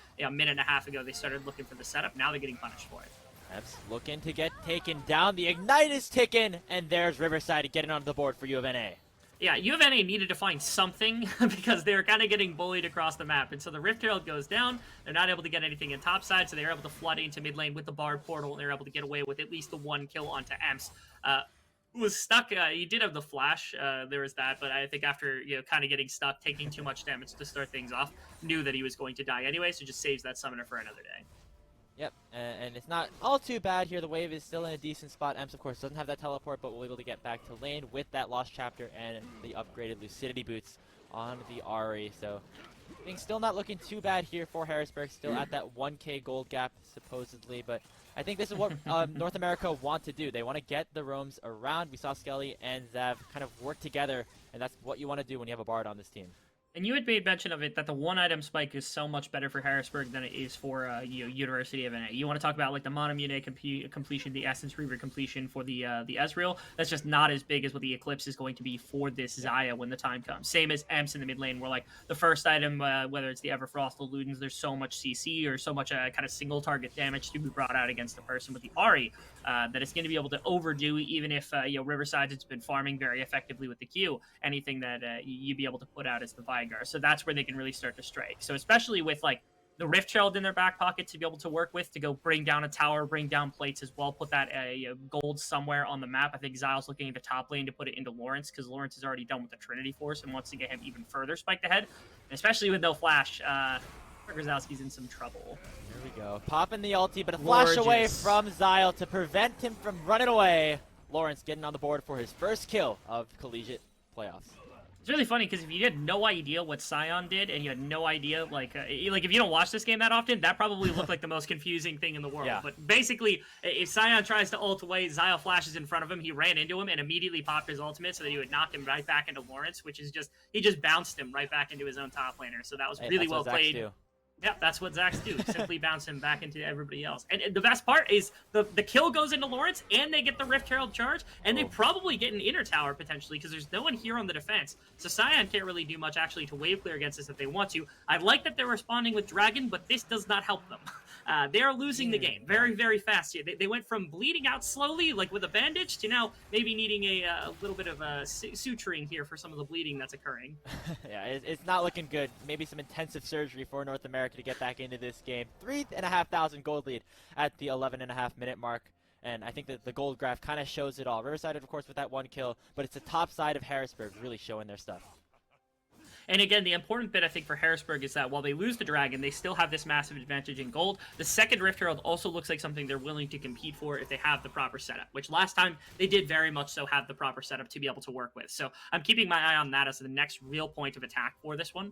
Minute and a half ago, they started looking for the setup. Now they're getting punished for it. Emps looking to get taken down. The Ignite is ticking, and there's Riverside getting onto the board for UofNA. Yeah, UofNA needed to find something because they were kind of getting bullied across the map. And so the Rift Herald goes down. They're not able to get anything in topside, so they're able to flood into mid lane with the Bard portal, and they're able to get away with at least the one kill onto Emps. Was stuck. He did have the flash. There was that, but I think after kind of getting stuck, taking too much damage to start things off, knew that he was going to die anyway, so just saves that summoner for another day. Yep, and it's not all too bad here. The wave is still in a decent spot. Emps, of course, doesn't have that teleport, but will be able to get back to lane with that lost chapter and the upgraded Lucidity boots on the Ahri. So Things still not looking too bad here for Harrisburg, still at that 1k gold gap, supposedly, but I think this is what North America want to do. They want to get the roams around. We saw Skelly and Zav kind of work together, and that's what you want to do when you have a Bard on this team. And you had made mention of it that the one-item spike is so much better for Harrisburg than it is for University of NA. You want to talk about like the Monomune completion, the Essence Reaver completion for the Ezreal. That's just not as big as what the Eclipse is going to be for this Xayah when the time comes. Same as Emps in the mid lane, where like the first item, whether it's the Everfrost or Ludens, there's so much CC or so much kind of single target damage to be brought out against the person with the Ahri that it's going to be able to overdo, even if Riverside has been farming very effectively with the Q. Anything that you'd be able to put out as the Veigar. So that's where they can really start to strike. So especially with like the Rift Herald in their back pocket to be able to work with, to go bring down a tower, bring down plates as well, put that gold somewhere on the map. I think Zile's looking at the top lane to put it into Lawrence, because Lawrence is already done with the Trinity Force and wants to get him even further spiked ahead. And especially with no flash, Grzowski's in some trouble. Here we go. Popping the ulti, but a flash away from Zile to prevent him from running away. Lawrence getting on the board for his first kill of collegiate playoffs. It's really funny because if you had no idea what Sion did and you had no idea, like if you don't watch this game that often, that probably looked like the most confusing thing in the world. Yeah. But basically, if Sion tries to ult away, Zile flashes in front of him, he ran into him and immediately popped his ultimate so that he would knock him right back into Lawrence, which is just, he just bounced him right back into his own top laner. So that was really well played. Yeah, that's what Zax do. Simply bounce him back into everybody else. And the best part is the kill goes into Lawrence, and they get the Rift Herald charge, and they probably get an inner tower, potentially, because there's no one here on the defense. So Sion can't really do much, actually, to wave clear against this if they want to. I like that they're responding with Dragon, but this does not help them. They are losing the game very, very fast here. They went from bleeding out slowly, like with a bandage, to now maybe needing a little bit of suturing here for some of the bleeding that's occurring. Yeah, it's not looking good. Maybe some intensive surgery for North America to get back into this game. 3,500 gold lead at the 11.5-minute mark. And I think that the gold graph kind of shows it all. Riverside, of course, with that one kill, but it's the top side of Harrisburg really showing their stuff. And again, the important bit, I think, for Harrisburg is that while they lose the Dragon, they still have this massive advantage in gold. The second Rift Herald also looks like something they're willing to compete for if they have the proper setup, which last time they did very much so have the proper setup to be able to work with. So I'm keeping my eye on that as the next real point of attack for this one.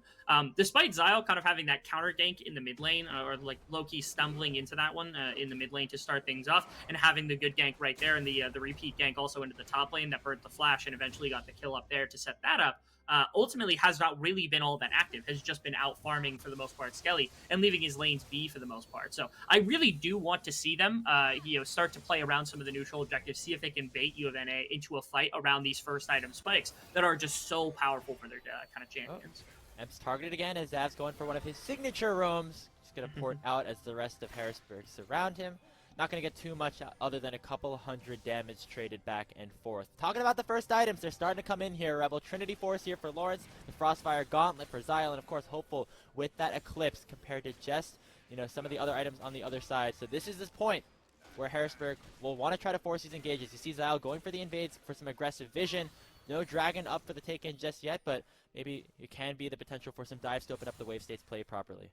Despite Zile kind of having that counter gank in the mid lane, or like low-key stumbling into that one in the mid lane to start things off, and having the good gank right there, and the repeat gank also into the top lane that burnt the flash and eventually got the kill up there to set that up, ultimately has not really been all that active, has just been out farming for the most part Skelly and leaving his lanes be for the most part. So I really do want to see them start to play around some of the neutral objectives, see if they can bait UofNA into a fight around these first item spikes that are just so powerful for their kind of champions. Emps targeted again as Zav's going for one of his signature roams. He's going to port out as the rest of Harrisburg surround him. Not going to get too much other than a couple hundred damage traded back and forth. Talking about the first items, they're starting to come in here. Rebel Trinity Force here for Lawrence, the Frostfire Gauntlet for Zile, and of course Hopeful with that Eclipse compared to just, some of the other items on the other side. So this is this point where Harrisburg will want to try to force these engages. You see Zile going for the invades for some aggressive vision. No Dragon up for the take-in just yet, but maybe it can be the potential for some dives to open up the wave states play properly.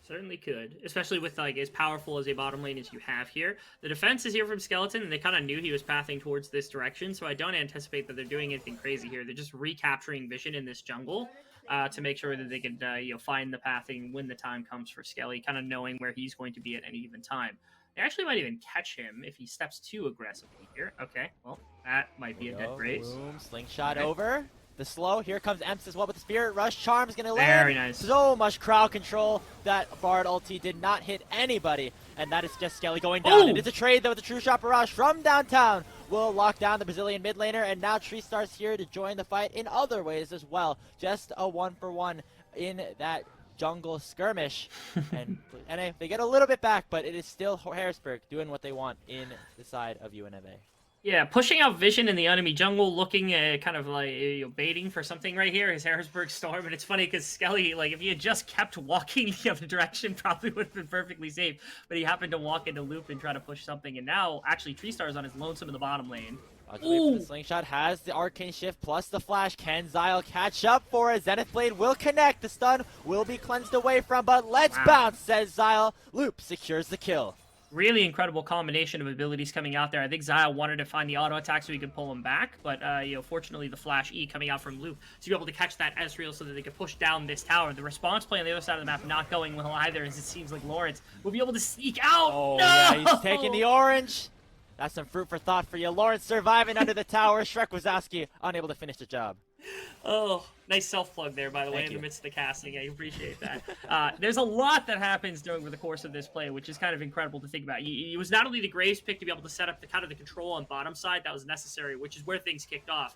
Certainly could, especially with like as powerful as a bottom lane as you have here. The defense is here from Skeleton, and they kind of knew he was pathing towards this direction, so I don't anticipate that they're doing anything crazy here. They're just recapturing vision in this jungle to make sure that they can find the pathing when the time comes for Skelly, kind of knowing where he's going to be at any given time. They actually might even catch him if he steps too aggressively here. Okay, well, that might be a dead brace. Boom, slingshot over. The slow, here comes Emps as well, but the Spirit Rush Charm's gonna land. Very nice. So much crowd control. That Bard ulti did not hit anybody, and that is just Skelly going down. It is a trade, though, with the True Shot Barrage from downtown. Will lock down the Brazilian mid laner, and now Tree Star's here to join the fight in other ways as well. Just a 1-for-1 in that jungle skirmish. And NA, they get a little bit back, but it is still Harrisburg doing what they want in the side of UNMA. Yeah, pushing out vision in the enemy jungle, looking kind of like baiting for something right here is Harrisburg Storm, and it's funny because Skelly, like if he had just kept walking the other direction, probably would have been perfectly safe. But he happened to walk into Loop and try to push something, and now actually Tree Star's on his lonesome in the bottom lane. The slingshot has the arcane shift plus the flash. Can Zile catch up for it? Zenith Blade will connect. The stun will be cleansed away from, but let's bounce, says Zile. Loop secures the kill. really incredible combination of abilities coming out there. I think Zile wanted to find the auto attack so he could pull him back, but fortunately the flash E coming out from Loopk to be able to catch that Ezreal so that they could push down this tower. The response play on the other side of the map not going well either, as it seems like Lawrence will be able to sneak out. Oh, no! yeah, he's taking the orange. That's some fruit for thought for you. Lawrence surviving under the tower. SHREKWAKOWSKI unable to finish the job. Oh, nice self-plug there, by the way, Thank in you. the midst of the casting. I appreciate that. There's a lot that happens during the course of this play, which is kind of incredible to think about. It was not only the Graves pick to be able to set up the kind of the control on bottom side that was necessary, which is where things kicked off.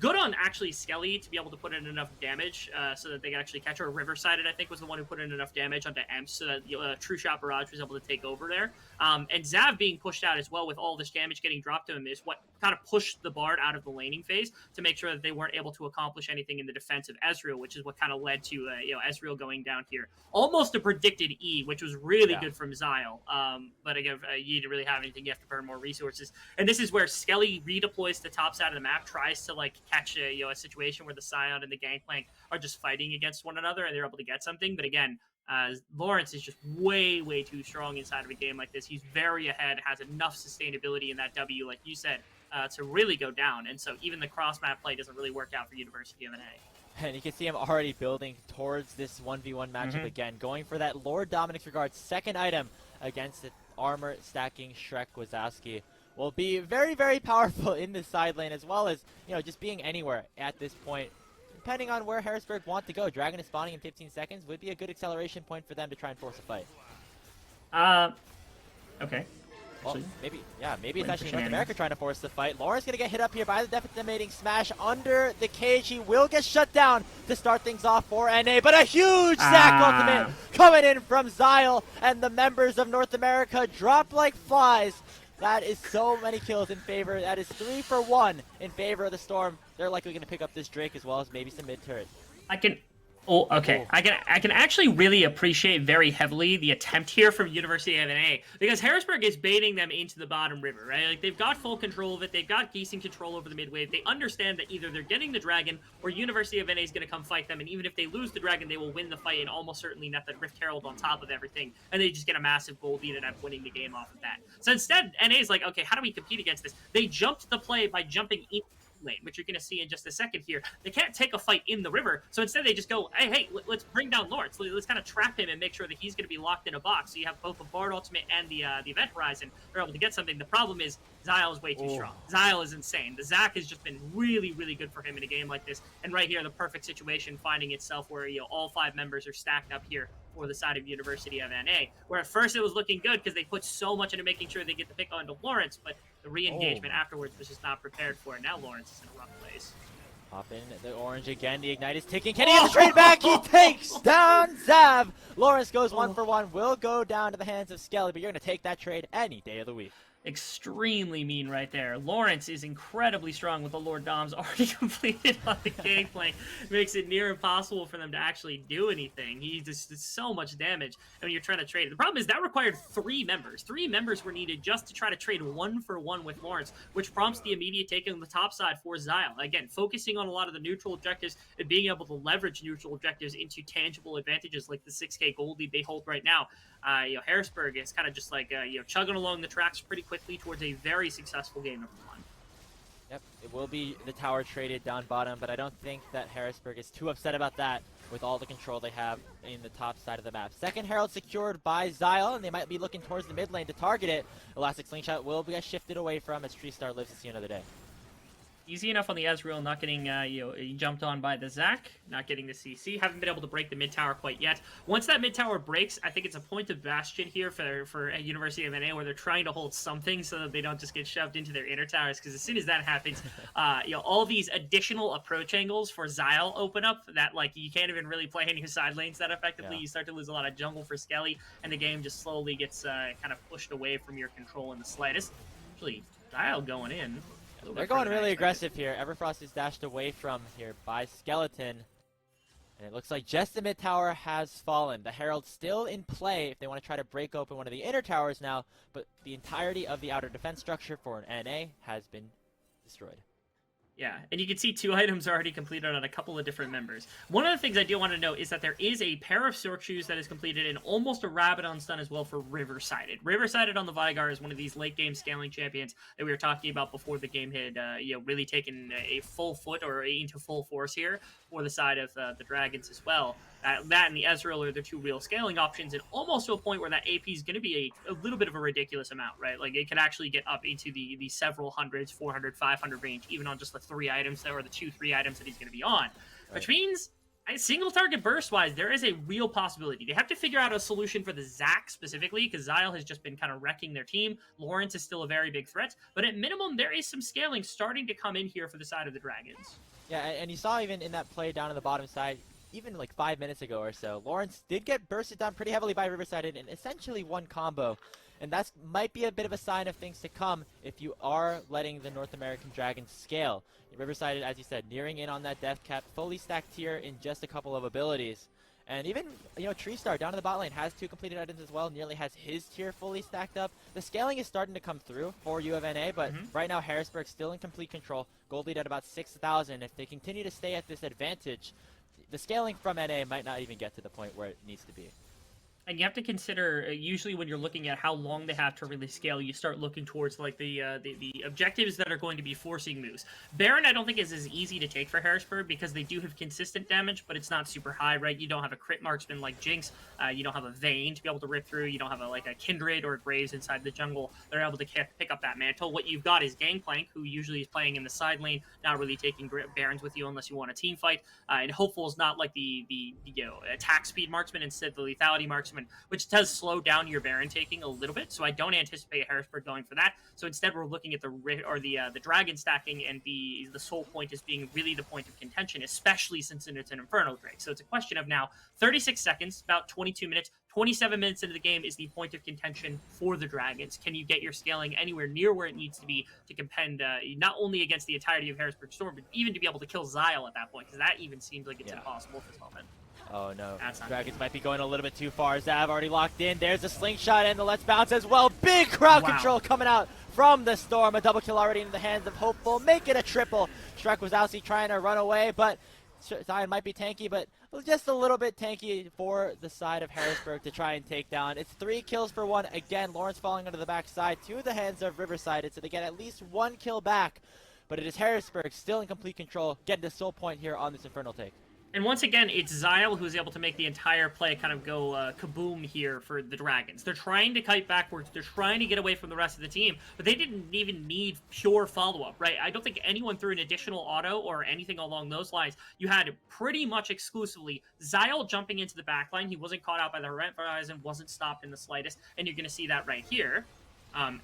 Good on actually Skelly to be able to put in enough damage so that they could actually catch her. Riversided, I think, was the one who put in enough damage onto Emps so that True Shot Barrage was able to take over there. And Zav being pushed out as well with all this damage getting dropped to him is what kind of pushed the Bard out of the laning phase to make sure that they weren't able to accomplish anything in the defense of Ezreal, which is what kind of led to Ezreal going down here. Almost a predicted E, which was really good from Zile. But again, you didn't really have anything. You have to burn more resources. And this is where Skelly redeploys to the top side of the map, tries to catch a situation where the Sion and the Gangplank are just fighting against one another and they're able to get something. But again, Lawrence is just way too strong inside of a game like this. He's very ahead, has enough sustainability in that W, like you said, to really go down. And so even the cross-map play doesn't really work out for University of NA. And you can see him already building towards this 1v1 matchup again, going for that Lord Dominic's Regard's second item against the armor stacking SHREKWAKOWSKI. Will be very powerful in this side lane, as well as, just being anywhere at this point. Depending on where Harrisburg want to go, Dragon is spawning in 15 seconds would be a good acceleration point for them to try and force a fight. Okay. Well, maybe it's actually for North America trying to force the fight. Lawrence gonna get hit up here by the decimating smash under the cage. He will get shut down to start things off for NA, but a huge sack ultimate coming in from Zile, and the members of North America drop like flies. That is so many kills in favor. That is 3 for 1 in favor of the Storm. They're likely going to pick up this Drake as well as maybe some mid-turret. I can actually really appreciate very heavily the attempt here from University of NA, because Harrisburg is baiting them into the bottom river, right? Like, they've got full control of it. They've got decent control over the mid wave. They understand that either they're getting the dragon or University of NA is going to come fight them, and even if they lose the dragon, they will win the fight and almost certainly net that Rift Herald on top of everything, and they just get a massive gold lead and end up winning the game off of that. So instead, NA is like, okay, how do we compete against this? They jumped the play by jumping in lane, which you're going to see in just a second here. They can't take a fight in the river, so instead they just go, hey, let's bring down Lawrence. Let's kind of trap him and make sure that he's going to be locked in a box. So you have both the Bard ultimate and the Event Horizon. They're able to get something. The problem is Zile is way too strong. Zile is insane. The Zac has just been really good for him in a game like this. And right here, the perfect situation finding itself where all 5 members are stacked up here for the side of University of NA, where at first it was looking good because they put so much into making sure they get the pick onto Lawrence, but the re-engagement afterwards was just not prepared for it. Now Lawrence is in a rough place. Pop in the orange again. The Ignite is ticking. Can he get the trade back? He takes down Zav. Lawrence goes 1 for 1. Will go down to the hands of Skelly, but you're going to take that trade any day of the week. Extremely mean right there. Lawrence is incredibly strong with the Lord Doms already completed on the Gangplank. Makes it near impossible for them to actually do anything. He just does so much damage when you're trying to trade. The problem is that required 3 members. 3 members were needed just to try to trade 1 for 1 with Lawrence, which prompts the immediate take on the top side for Zile. Again, focusing on a lot of the neutral objectives and being able to leverage neutral objectives into tangible advantages like the 6k gold lead they hold right now. Harrisburg is kind of just like chugging along the tracks pretty quickly towards a very successful game number 1. Yep, it will be the tower traded down bottom, but I don't think that Harrisburg is too upset about that with all the control they have in the top side of the map. Second Herald secured by Zile, and they might be looking towards the mid lane to target it. Elastic Slingshot will be shifted away from as Tree Star lives to see another day. Easy enough on the Ezreal, not getting jumped on by the Zac, not getting the CC. Haven't been able to break the mid tower quite yet. Once that mid tower breaks, I think it's a point of bastion here for University of NA, where they're trying to hold something so that they don't just get shoved into their inner towers. Because as soon as that happens, all these additional approach angles for Zile open up that you can't even really play any side lanes that effectively. Yeah. You start to lose a lot of jungle for Skelly, and the game just slowly gets kind of pushed away from your control in the slightest. Actually, Zile going in. They're going really aggressive here. Everfrost is dashed away from here by Skeleton. And it looks like just the mid tower has fallen. The Herald's still in play if they want to try to break open one of the inner towers now, but the entirety of the outer defense structure for an NA has been destroyed. Yeah, and you can see 2 items already completed on a couple of different members. One of the things I do want to note is that there is a pair of Sork Shoes that is completed and almost a Rabadon stun as well for Riversided. Riversided on the Veigar is one of these late game scaling champions that we were talking about before the game had really taken a full foot or into full force here for the side of the Dragons as well. That and the Ezreal are the 2 real scaling options, and almost to a point where that AP is going to be a little bit of a ridiculous amount, right? Like, it could actually get up into the several hundreds, 400, 500 range, even on just the 3 items that, or the 2-3 items that he's going to be on. Which means, single target burst-wise, there is a real possibility. They have to figure out a solution for the Zac specifically, because Zile has just been kind of wrecking their team. Lawrence is still a very big threat, but at minimum, there is some scaling starting to come in here for the side of the Dragons. Yeah, and you saw even in that play down on the bottom side, even like 5 minutes ago or so, Lawrence did get bursted down pretty heavily by Riversided in essentially one combo. And that might be a bit of a sign of things to come if you are letting the North American Dragons scale. Riversided, as you said, nearing in on that death cap, fully stacked tier in just a couple of abilities. And even, Tree Star down to the bot lane has 2 completed items as well, nearly has his tier fully stacked up. The scaling is starting to come through for UofNA, but right now Harrisburg still in complete control. Gold lead at about 6,000. If they continue to stay at this advantage, the scaling from NA might not even get to the point where it needs to be. And you have to consider, usually when you're looking at how long they have to really scale, you start looking towards like the objectives that are going to be forcing moves. Baron, I don't think is as easy to take for Harrisburg because they do have consistent damage, but it's not super high, right? You don't have a crit marksman like Jinx. You don't have a Vayne to be able to rip through. You don't have a Kindred or Graves inside the jungle. They're able to pick up that mantle. What you've got is Gangplank, who usually is playing in the side lane, not really taking Barons with you unless you want a team fight. And Hopefulx is not like the attack speed marksman, instead the lethality marksman, which does slow down your Baron taking a little bit. So I don't anticipate Harrisburg going for that. So instead, we're looking at the Dragon stacking, and the Soul Point as being really the point of contention, especially since it's an Infernal Drake. So it's a question of now 36 seconds, about 22 minutes. 27 minutes into the game is the point of contention for the Dragons. Can you get your scaling anywhere near where it needs to be to contend not only against the entirety of Harrisburg Storm, but even to be able to kill Zile at that point? Because that even seems like it's impossible at this moment. Oh no, Dragons good. might be going a little bit too far. Zav already locked in. There's a slingshot and the Let's Bounce as well. Big crowd control coming out from the Storm. A double kill already in the hands of Hopeful. Make it a triple. SHREKWAKOWSKI trying to run away, but Sion might be tanky, but just a little bit tanky for the side of Harrisburg to try and take down. It's 3 kills for 1. Again, Lawrence falling onto the backside to the hands of Riversided, so they get at least 1 kill back. But it is Harrisburg still in complete control, getting the Soul Point here on this Infernal take. And once again, it's Zile who's able to make the entire play kind of go kaboom here for the Dragons. They're trying to kite backwards. They're trying to get away from the rest of the team, but they didn't even need pure follow-up, right? I don't think anyone threw an additional auto or anything along those lines. You had pretty much exclusively Zile jumping into the backline. He wasn't caught out by the Horizon, wasn't stopped in the slightest, and you're going to see that right here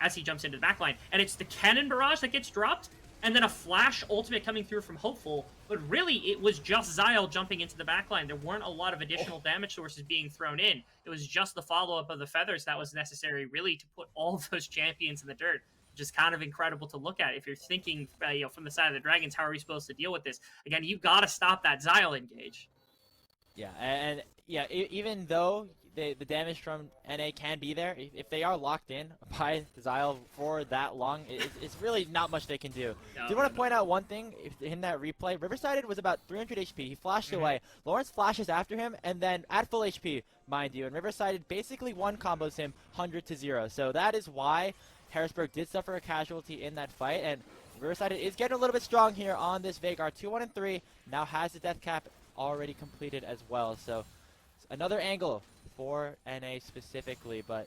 as he jumps into the backline. And it's the Cannon Barrage that gets dropped, and then a flash ultimate coming through from Hopeful, but really it was just Zile jumping into the backline. There weren't a lot of additional damage sources being thrown in. It was just the follow-up of the feathers that was necessary really to put all of those champions in the dirt, which is kind of incredible to look at. If you're thinking from the side of the Dragons, how are we supposed to deal with this? Again, you've got to stop that Zile engage. Yeah, and even though the damage from NA can be there, if they are locked in by Zile for that long, it's really not much they can do. I do want to point out one thing in that replay. Riversided was about 300 HP. He flashed away. Lawrence flashes after him, and then at full HP, mind you, and Riversided basically one combos him 100 to 0. So that is why Harrisburg did suffer a casualty in that fight, and Riversided is getting a little bit strong here on this Veigar. 2-1-3, now has the death cap already completed as well. So another angle for NA specifically, but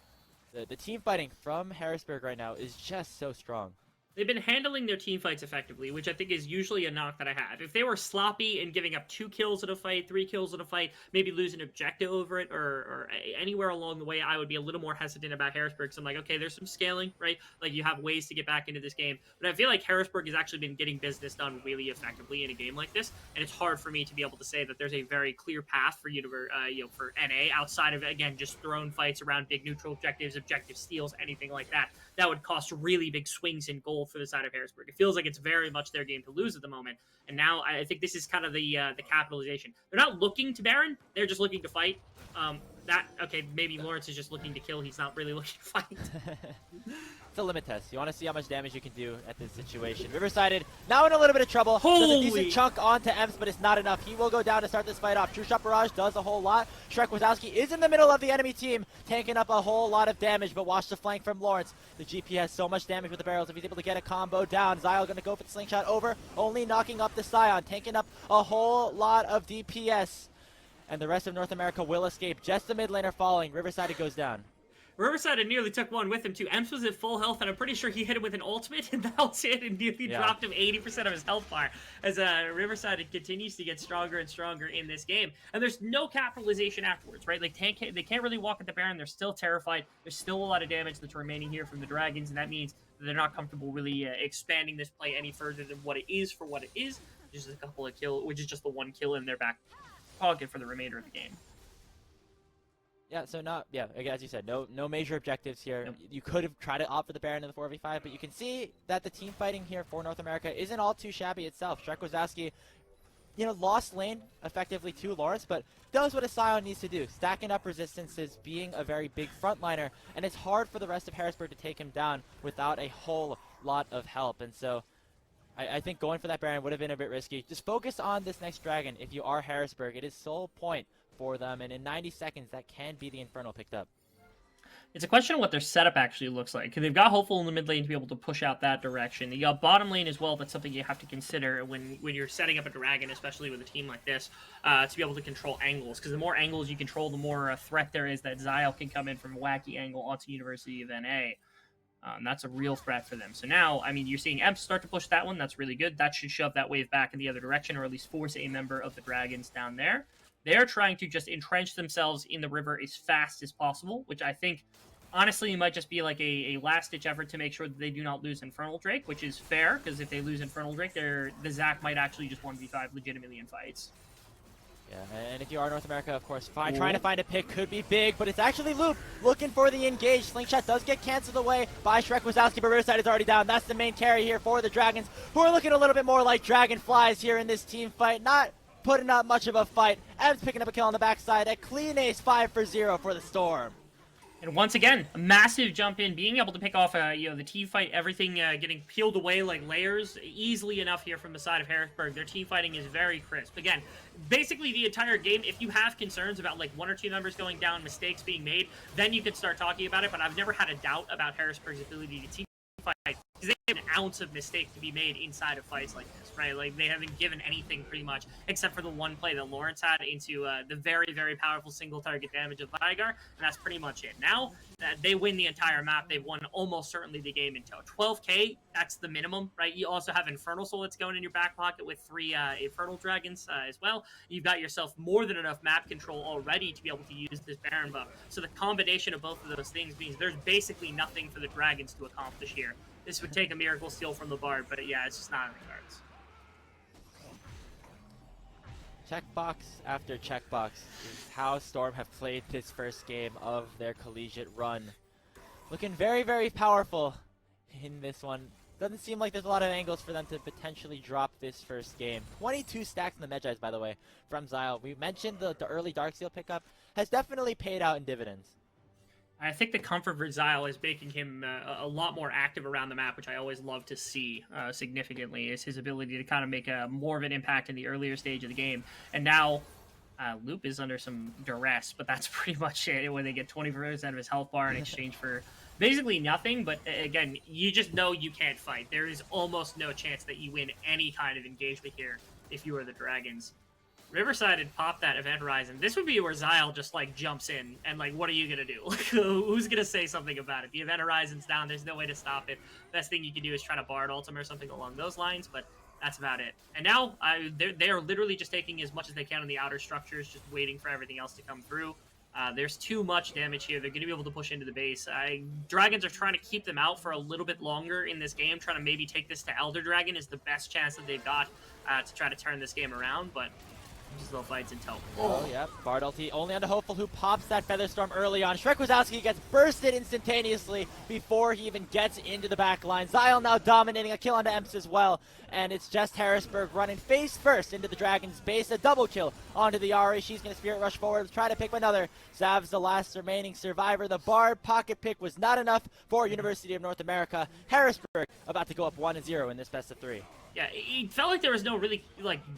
the team fighting from Harrisburg right now is just so strong. They've been handling their team fights effectively, which I think is usually a knock that I have. If they were sloppy and giving up 2 kills in a fight, 3 kills in a fight, maybe lose an objective over it, or anywhere along the way, I would be a little more hesitant about Harrisburg. So I'm like, okay, there's some scaling, right? Like, you have ways to get back into this game. But I feel like Harrisburg has actually been getting business done really effectively in a game like this, and it's hard for me to be able to say that there's a very clear path for for NA outside of, again, just thrown fights around big neutral objectives, objective steals, anything like that. That would cost really big swings in gold for the side of Harrisburg. It feels like it's very much their game to lose at the moment. And now I think this is kind of the capitalization. They're not looking to Baron. They're just looking to fight. that, okay, maybe Lawrence is just looking to kill. He's not really looking to fight. It's a limit test. You want to see how much damage you can do at this situation. Riversided now in a little bit of trouble. Does a Holy! decent chunk onto Emps, but it's not enough. He will go down to start this fight off. True Shot Barrage does a whole lot. SHREKWAKOWSKI is in the middle of the enemy team, tanking up a whole lot of damage, but watch the flank from Lawrence. The GP has so much damage with the barrels. If he's able to get a combo down, Zile going to go for the slingshot over, only knocking up the Sion, tanking up a whole lot of DPS. And the rest of North America will escape. Just the mid laner falling. Riverside goes down. Riverside nearly took one with him too. Emps was at full health, and I'm pretty sure he hit him with an ultimate, and that was it, and nearly dropped him 80% of his health bar. As Riverside continues to get stronger and stronger in this game, and there's no capitalization afterwards, right? Like they can't really walk at the Baron. They're still terrified. There's still a lot of damage that's remaining here from the Dragons, and that means that they're not comfortable really expanding this play any further than what it is for what it is. Just a couple of kills, which is just the one kill in their back pocket for the remainder of the game. Yeah, so as you said, no major objectives here. Nope. You could have tried to opt for the Baron in the 4v5, but you can see that the team fighting here for North America isn't all too shabby itself. SHREKWAKOWSKI, lost lane effectively to Lawrence, but does what a Sion needs to do, stacking up resistances, being a very big frontliner, and it's hard for the rest of Harrisburg to take him down without a whole lot of help. And so I think going for that Baron would have been a bit risky. Just focus on this next dragon if you are Harrisburg. It is sole point for them, and in 90 seconds that can be the Infernal picked up. It's a question of what their setup actually looks like. They've got Hopeful in the mid lane to be able to push out that direction. You got bottom lane as well. That's something you have to consider when you're setting up a dragon, especially with a team like this, to be able to control angles. Because the more angles you control, the more threat there is that Zile can come in from a wacky angle onto University of NA. That's a real threat for them. So now, I mean, you're seeing Emps start to push that one. That's really good. That should shove that wave back in the other direction, or at least force a member of the Dragons down there. They're trying to just entrench themselves in the river as fast as possible, which I think, honestly, might just be like a last-ditch effort to make sure that they do not lose Infernal Drake, which is fair, because if they lose Infernal Drake, the Zac might actually just 1v5 legitimately in fights. Yeah, and if you are North America, of course, trying to find a pick could be big, but it's actually Loopk looking for the engage. Slingshot does get canceled away by SHREKWAKOWSKI, but Riverside is already down. That's the main carry here for the Dragons, who are looking a little bit more like dragonflies here in this team fight. Not putting up much of a fight. Emps picking up a kill on the backside. A clean ace 5-0 for the Storm. And once again, a massive jump in, being able to pick off, the team fight, everything getting peeled away like layers easily enough here from the side of Harrisburg. Their team fighting is very crisp. Again, basically the entire game, if you have concerns about like one or two members going down, mistakes being made, then you could start talking about it. But I've never had a doubt about Harrisburg's ability to team fight, because they have an ounce of mistake to be made inside of fights like this, right? Like, they haven't given anything pretty much, except for the one play that Lawrence had into the very, very powerful single target damage of Veigar, and that's pretty much it. Now, they win the entire map. They've won almost certainly the game in tow. 12k, that's the minimum, right? You also have Infernal Soul that's going in your back pocket with 3 Infernal Dragons as well. You've got yourself more than enough map control already to be able to use this Baron buff. So the combination of both of those things means there's basically nothing for the Dragons to accomplish here. This would take a miracle steal from the Bard, but yeah, it's just not in the cards. Checkbox after checkbox is how Storm have played this first game of their collegiate run. Looking very, very powerful in this one. Doesn't seem like there's a lot of angles for them to potentially drop this first game. 22 stacks in the Medjais, by the way, from Zile. We mentioned the early Darksteel pickup has definitely paid out in dividends. I think the comfort for Zile is making him a lot more active around the map, which I always love to see significantly, is his ability to kind of make more of an impact in the earlier stage of the game. And now, Loop is under some duress, but that's pretty much it, when they get 20% of his health bar in exchange for basically nothing. But again, you just know you can't fight. There is almost no chance that you win any kind of engagement here if you are the Dragons. Riverside had popped that Event Horizon. This would be where Zile just, like, jumps in, and, like, what are you gonna do? Who's gonna say something about it? The Event Horizon's down, there's no way to stop it. Best thing you can do is try to Bard ult him or something along those lines, but that's about it. And now, they are literally just taking as much as they can on the outer structures, just waiting for everything else to come through. There's too much damage here. They're going to be able to push into the base. Dragons are trying to keep them out for a little bit longer in this game, trying to maybe take this to Elder Dragon is the best chance that they've got to try to turn this game around, but slow fights in tow. Oh, yeah. Bard ulti only on the Hopeful, who pops that Featherstorm early on. SHREKWAKOWSKI gets bursted instantaneously before he even gets into the back line. Zile now dominating, a kill onto Emps as well. And it's just Harrisburg running face first into the Dragon's base. A double kill onto the Ahri. She's going to Spirit Rush forward, try to pick another. Zav's the last remaining survivor. The Bard pocket pick was not enough for University of North America. Harrisburg about to go up 1-0 in this best of 3. Yeah, it felt like there was no really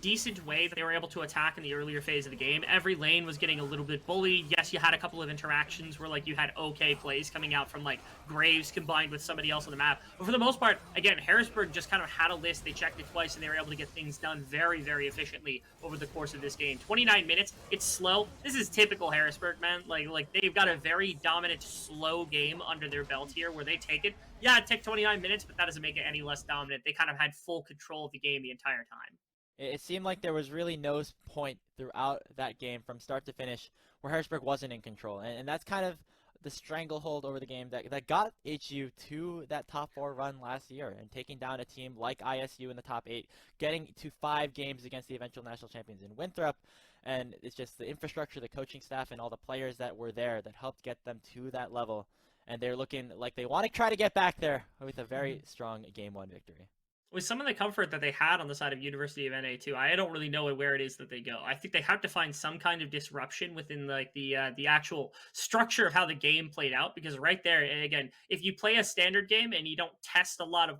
decent way that they were able to attack in the earlier phase of the game. Every lane was getting a little bit bullied. Yes, you had a couple of interactions where you had okay plays coming out from Graves combined with somebody else on the map. But for the most part, again, Harrisburg just kind of had a list. They checked it twice and they were able to get things done very, very efficiently over the course of this game. 29 minutes, it's slow. This is typical Harrisburg, man. Like they've got a very dominant, slow game under their belt here where they take it. Yeah, it took 29 minutes, but that doesn't make it any less dominant. They kind of had full control of the game the entire time. It seemed like there was really no point throughout that game from start to finish where Harrisburg wasn't in control. And that's kind of the stranglehold over the game that got HU to that top 4 run last year and taking down a team like ISU in the top 8, getting to 5 games against the eventual national champions in Winthrop. And it's just the infrastructure, the coaching staff, and all the players that were there that helped get them to that level. And they're looking like they want to try to get back there with a very strong Game 1 victory. With some of the comfort that they had on the side of University of NA too, I don't really know where it is that they go. I think they have to find some kind of disruption within the actual structure of how the game played out, because right there, and again, if you play a standard game and you don't test a lot of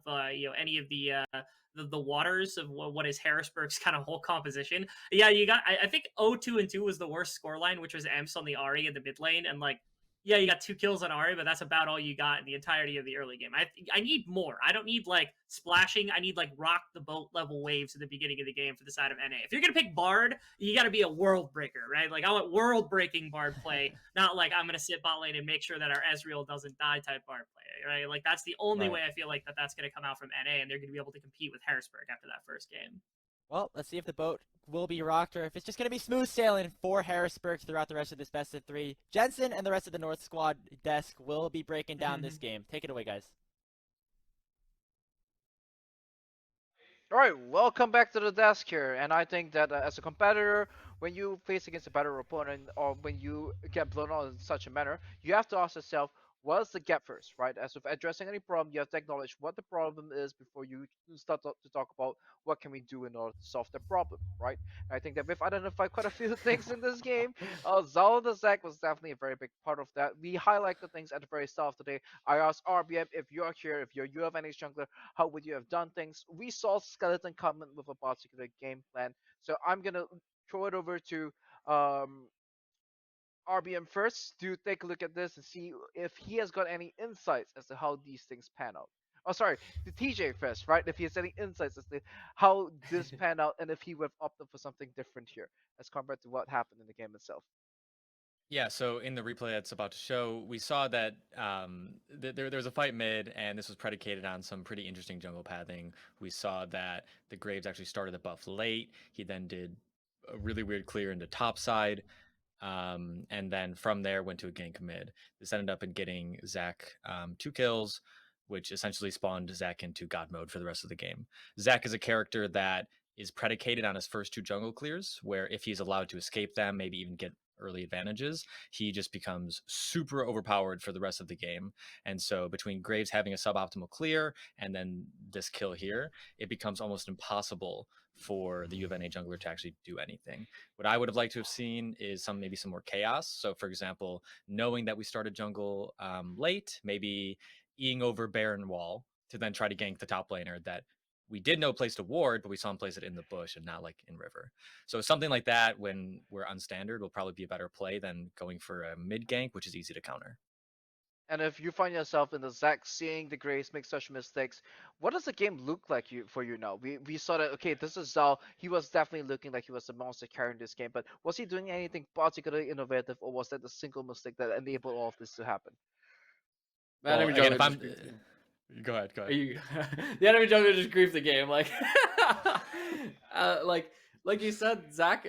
any of the waters of what is Harrisburg's kind of whole composition, yeah, you got I think 0-2-2 was the worst scoreline, which was Emps on the Ahri in the mid lane, and yeah, you got 2 kills on Ahri, but that's about all you got in the entirety of the early game. I need more. I don't need splashing. I need rock the boat level waves at the beginning of the game for the side of NA. If you're gonna pick Bard, you got to be a world breaker, right? I want world breaking Bard play, not I'm gonna sit bot lane and make sure that our Ezreal doesn't die type Bard play, right? That's the only way I feel that's gonna come out from NA, and they're gonna be able to compete with Harrisburg after that first game. Well, let's see if the boat will be rocked or if it's just going to be smooth sailing for Harrisburg throughout the rest of this best of 3. Jensen and the rest of the North Squad desk will be breaking down this game. Take it away, guys. All right, welcome back to the desk here. And I think that as a competitor, when you face against a better opponent or when you get blown out in such a manner, you have to ask yourself, what's the gap first, right? As with addressing any problem, you have to acknowledge what the problem is before you start to talk about what can we do in order to solve the problem, right? And I think that we've identified quite a few things in this game. Zal the Zach was definitely a very big part of that. We highlighted things at the very start of the day. I asked RBM, if you're here, if you're UofNA jungler, how would you have done things? We saw Skeleton come in with a particular game plan. So I'm going to throw it over to RBM first to take a look at this and see if he has got any insights as to how these things pan out. Oh, sorry, the TJ first, right? If he has any insights as to how this pan out and if he would have opted for something different here as compared to what happened in the game itself. Yeah, so in the replay that's about to show, we saw that there was a fight mid, and this was predicated on some pretty interesting jungle pathing. We saw that the Graves actually started the buff late. He then did a really weird clear into top side. And then from there went to a gank mid. This ended up in getting Zach 2 kills, which essentially spawned Zach into God mode for the rest of the game. Zach is a character that is predicated on his first 2 jungle clears, where if he's allowed to escape them, maybe even get early advantages, he just becomes super overpowered for the rest of the game. And so between Graves having a suboptimal clear and then this kill here, it becomes almost impossible for the UofNA jungler to actually do anything. What I would have liked to have seen is maybe some more chaos. So for example, knowing that we started jungle late, maybe eing over Baron wall to then try to gank the top laner that we did know placed a ward, but we saw him place it in the bush and not in river. So something like that when we're unstandard will probably be a better play than going for a mid gank, which is easy to counter. And if you find yourself in the Zach seeing the Graves make such mistakes, what does the game look like for you now? We saw that, okay, this is Zal. He was definitely looking like he was a monster carrying this game, but was he doing anything particularly innovative, or was that a single mistake that enabled all of this to happen? Man, Well, again, if I'm... Go ahead. The enemy jungler just griefed the game. Like you said, Zach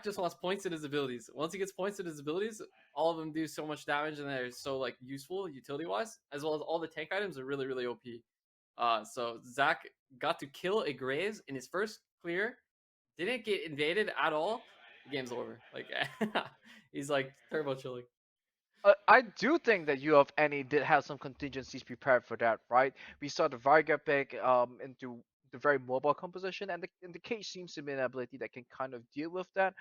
just wants points in his abilities. Once he gets points in his abilities, all of them do so much damage and they're so useful utility wise, as well as all the tank items are really, really OP. So Zach got to kill a Graves in his first clear, didn't get invaded at all, the game's over. Like he's like turbo chilling. I do think that U of NA did have some contingencies prepared for that, right? We saw the Veigar pick into the very mobile composition, and the cage seems to be an ability that can kind of deal with that.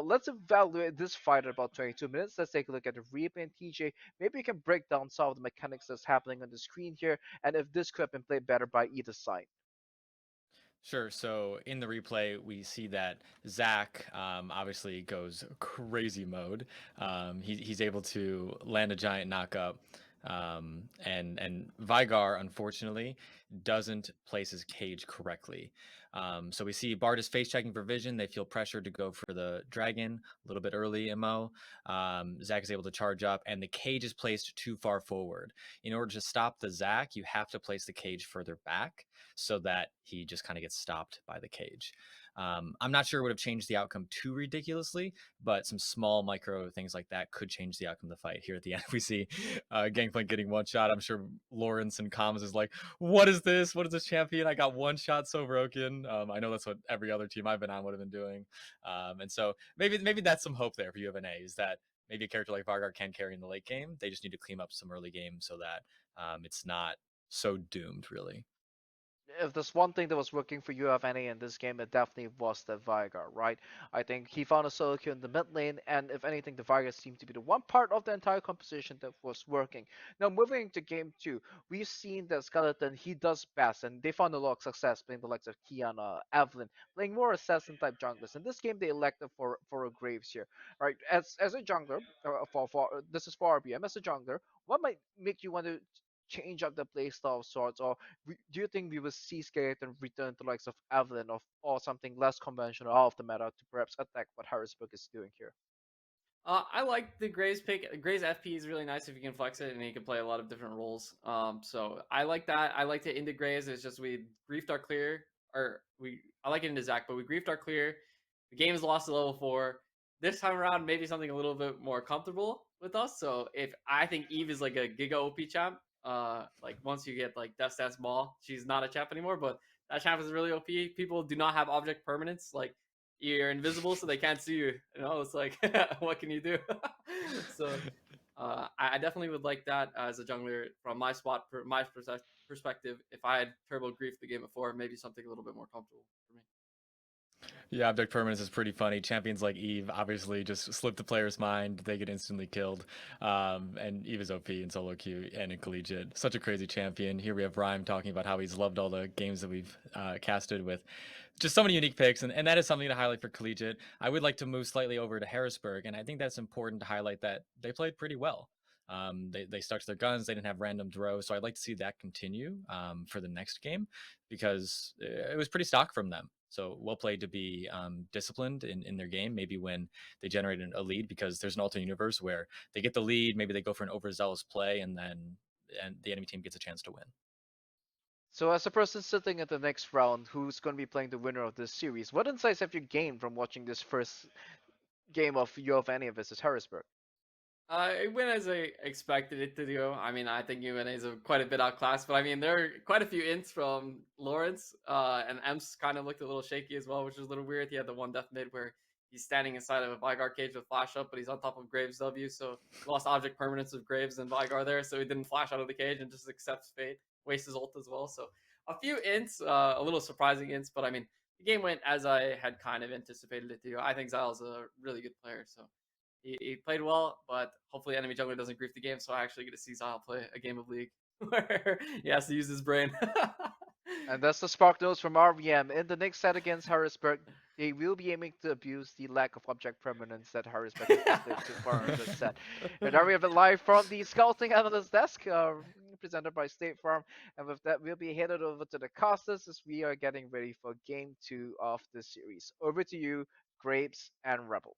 Let's evaluate this fight at about 22 minutes. Let's take a look at the replay and TJ. Maybe you can break down some of the mechanics that's happening on the screen here, and if this could have been played better by either side. Sure. So in the replay, we see that Zach obviously goes crazy mode. He's able to land a giant knockup, and Veigar unfortunately doesn't place his cage correctly. So we see Bard is face checking for vision. They feel pressured to go for the dragon a little bit early. Mo. Zach is able to charge up, and the cage is placed too far forward. In order to stop the Zach, you have to place the cage further back, so that he just kind of gets stopped by the cage. I'm not sure it would have changed the outcome too ridiculously, but some small micro things like that could change the outcome of the fight. Here at the end, we see Gangplank getting one shot. I'm sure Lawrence and comms is like, what is this? What is this champion? I got one shot so broken. I know that's what every other team I've been on would have been doing. And so maybe that's some hope there for UofNA, is that maybe a character like Veigar can carry in the late game. They just need to clean up some early game so that it's not so doomed, really. If there's one thing that was working for UofNA in this game, it definitely was the Veigar, right? I think he found a solo kill in the mid lane, and if anything, the Veigar seemed to be the one part of the entire composition that was working. Now, moving to game two, we've seen that Skeleton, he does best, and they found a lot of success playing the likes of Kiana, Evelyn, playing more assassin type junglers. In this game, they elected for a Graves here, right? As a jungler, for this is for RBM, as a jungler, what might make you want to change up the playstyle of sorts, or do you think we will see Skeleton return to likes of Evelyn or something less conventional out of the meta to perhaps attack what Harrisburg is doing here? I like the Graves pick. Graves FP is really nice if you can flex it, and he can play a lot of different roles. So I like that. I liked it into Graves. It's just we griefed our clear, or I like it into Zach, but we griefed our clear. The game is lost to level 4. This time around, maybe something a little bit more comfortable with us. So if I think Eve is like a Giga OP champ, like once you get like Death Stats Ball, she's not a champ anymore, but that champ is really OP. People do not have object permanence. Like you're invisible, so they can't see you. You know, it's like, what can you do? So I definitely would like that as a jungler from my spot, my perspective. If I had turbo grief the game before, maybe something a little bit more comfortable for me. Yeah, object permanence is pretty funny. Champions like Eve obviously just slip the player's mind. They get instantly killed. And Eve is OP in solo queue and in collegiate. Such a crazy champion. Here we have Rhyme talking about how he's loved all the games that we've casted with just so many unique picks. And that is something to highlight for collegiate. I would like to move slightly over to Harrisburg. And I think that's important to highlight that they played pretty well. They stuck to their guns. They didn't have random throws. So I'd like to see that continue for the next game, because it was pretty stock from them. So well played to be disciplined in their game, maybe when they generate a lead, because there's an alternate universe where they get the lead, maybe they go for an overzealous play, and the enemy team gets a chance to win. So, as a person sitting at the next round who's going to be playing the winner of this series, what insights have you gained from watching this first game of UofNA versus Harrisburg? It went as I expected it to do. I mean, I think UNA is quite a bit outclassed, but I mean, there are quite a few ints from Lawrence, and Emps kind of looked a little shaky as well, which was a little weird. He had the one death mid where he's standing inside of a Veigar cage with flash up, but he's on top of Graves W, so he lost object permanence of Graves and Veigar there, so he didn't flash out of the cage and just accepts fate, wastes his ult as well. So a few ints, a little surprising ints, but I mean, the game went as I had kind of anticipated it to. I think Zile's a really good player, so he played well, but hopefully enemy jungler doesn't grief the game, so I actually get to see Zile play a game of League where he has to use his brain. And that's the spark notes from RVM. In the next set against Harrisburg, they will be aiming to abuse the lack of object permanence that Harrisburg has displayed so far in this set. And now we have it live from the scouting analyst desk, presented by State Farm. And with that, we'll be headed over to the casters as we are getting ready for game 2 of this series. Over to you, Grapes and Rebel.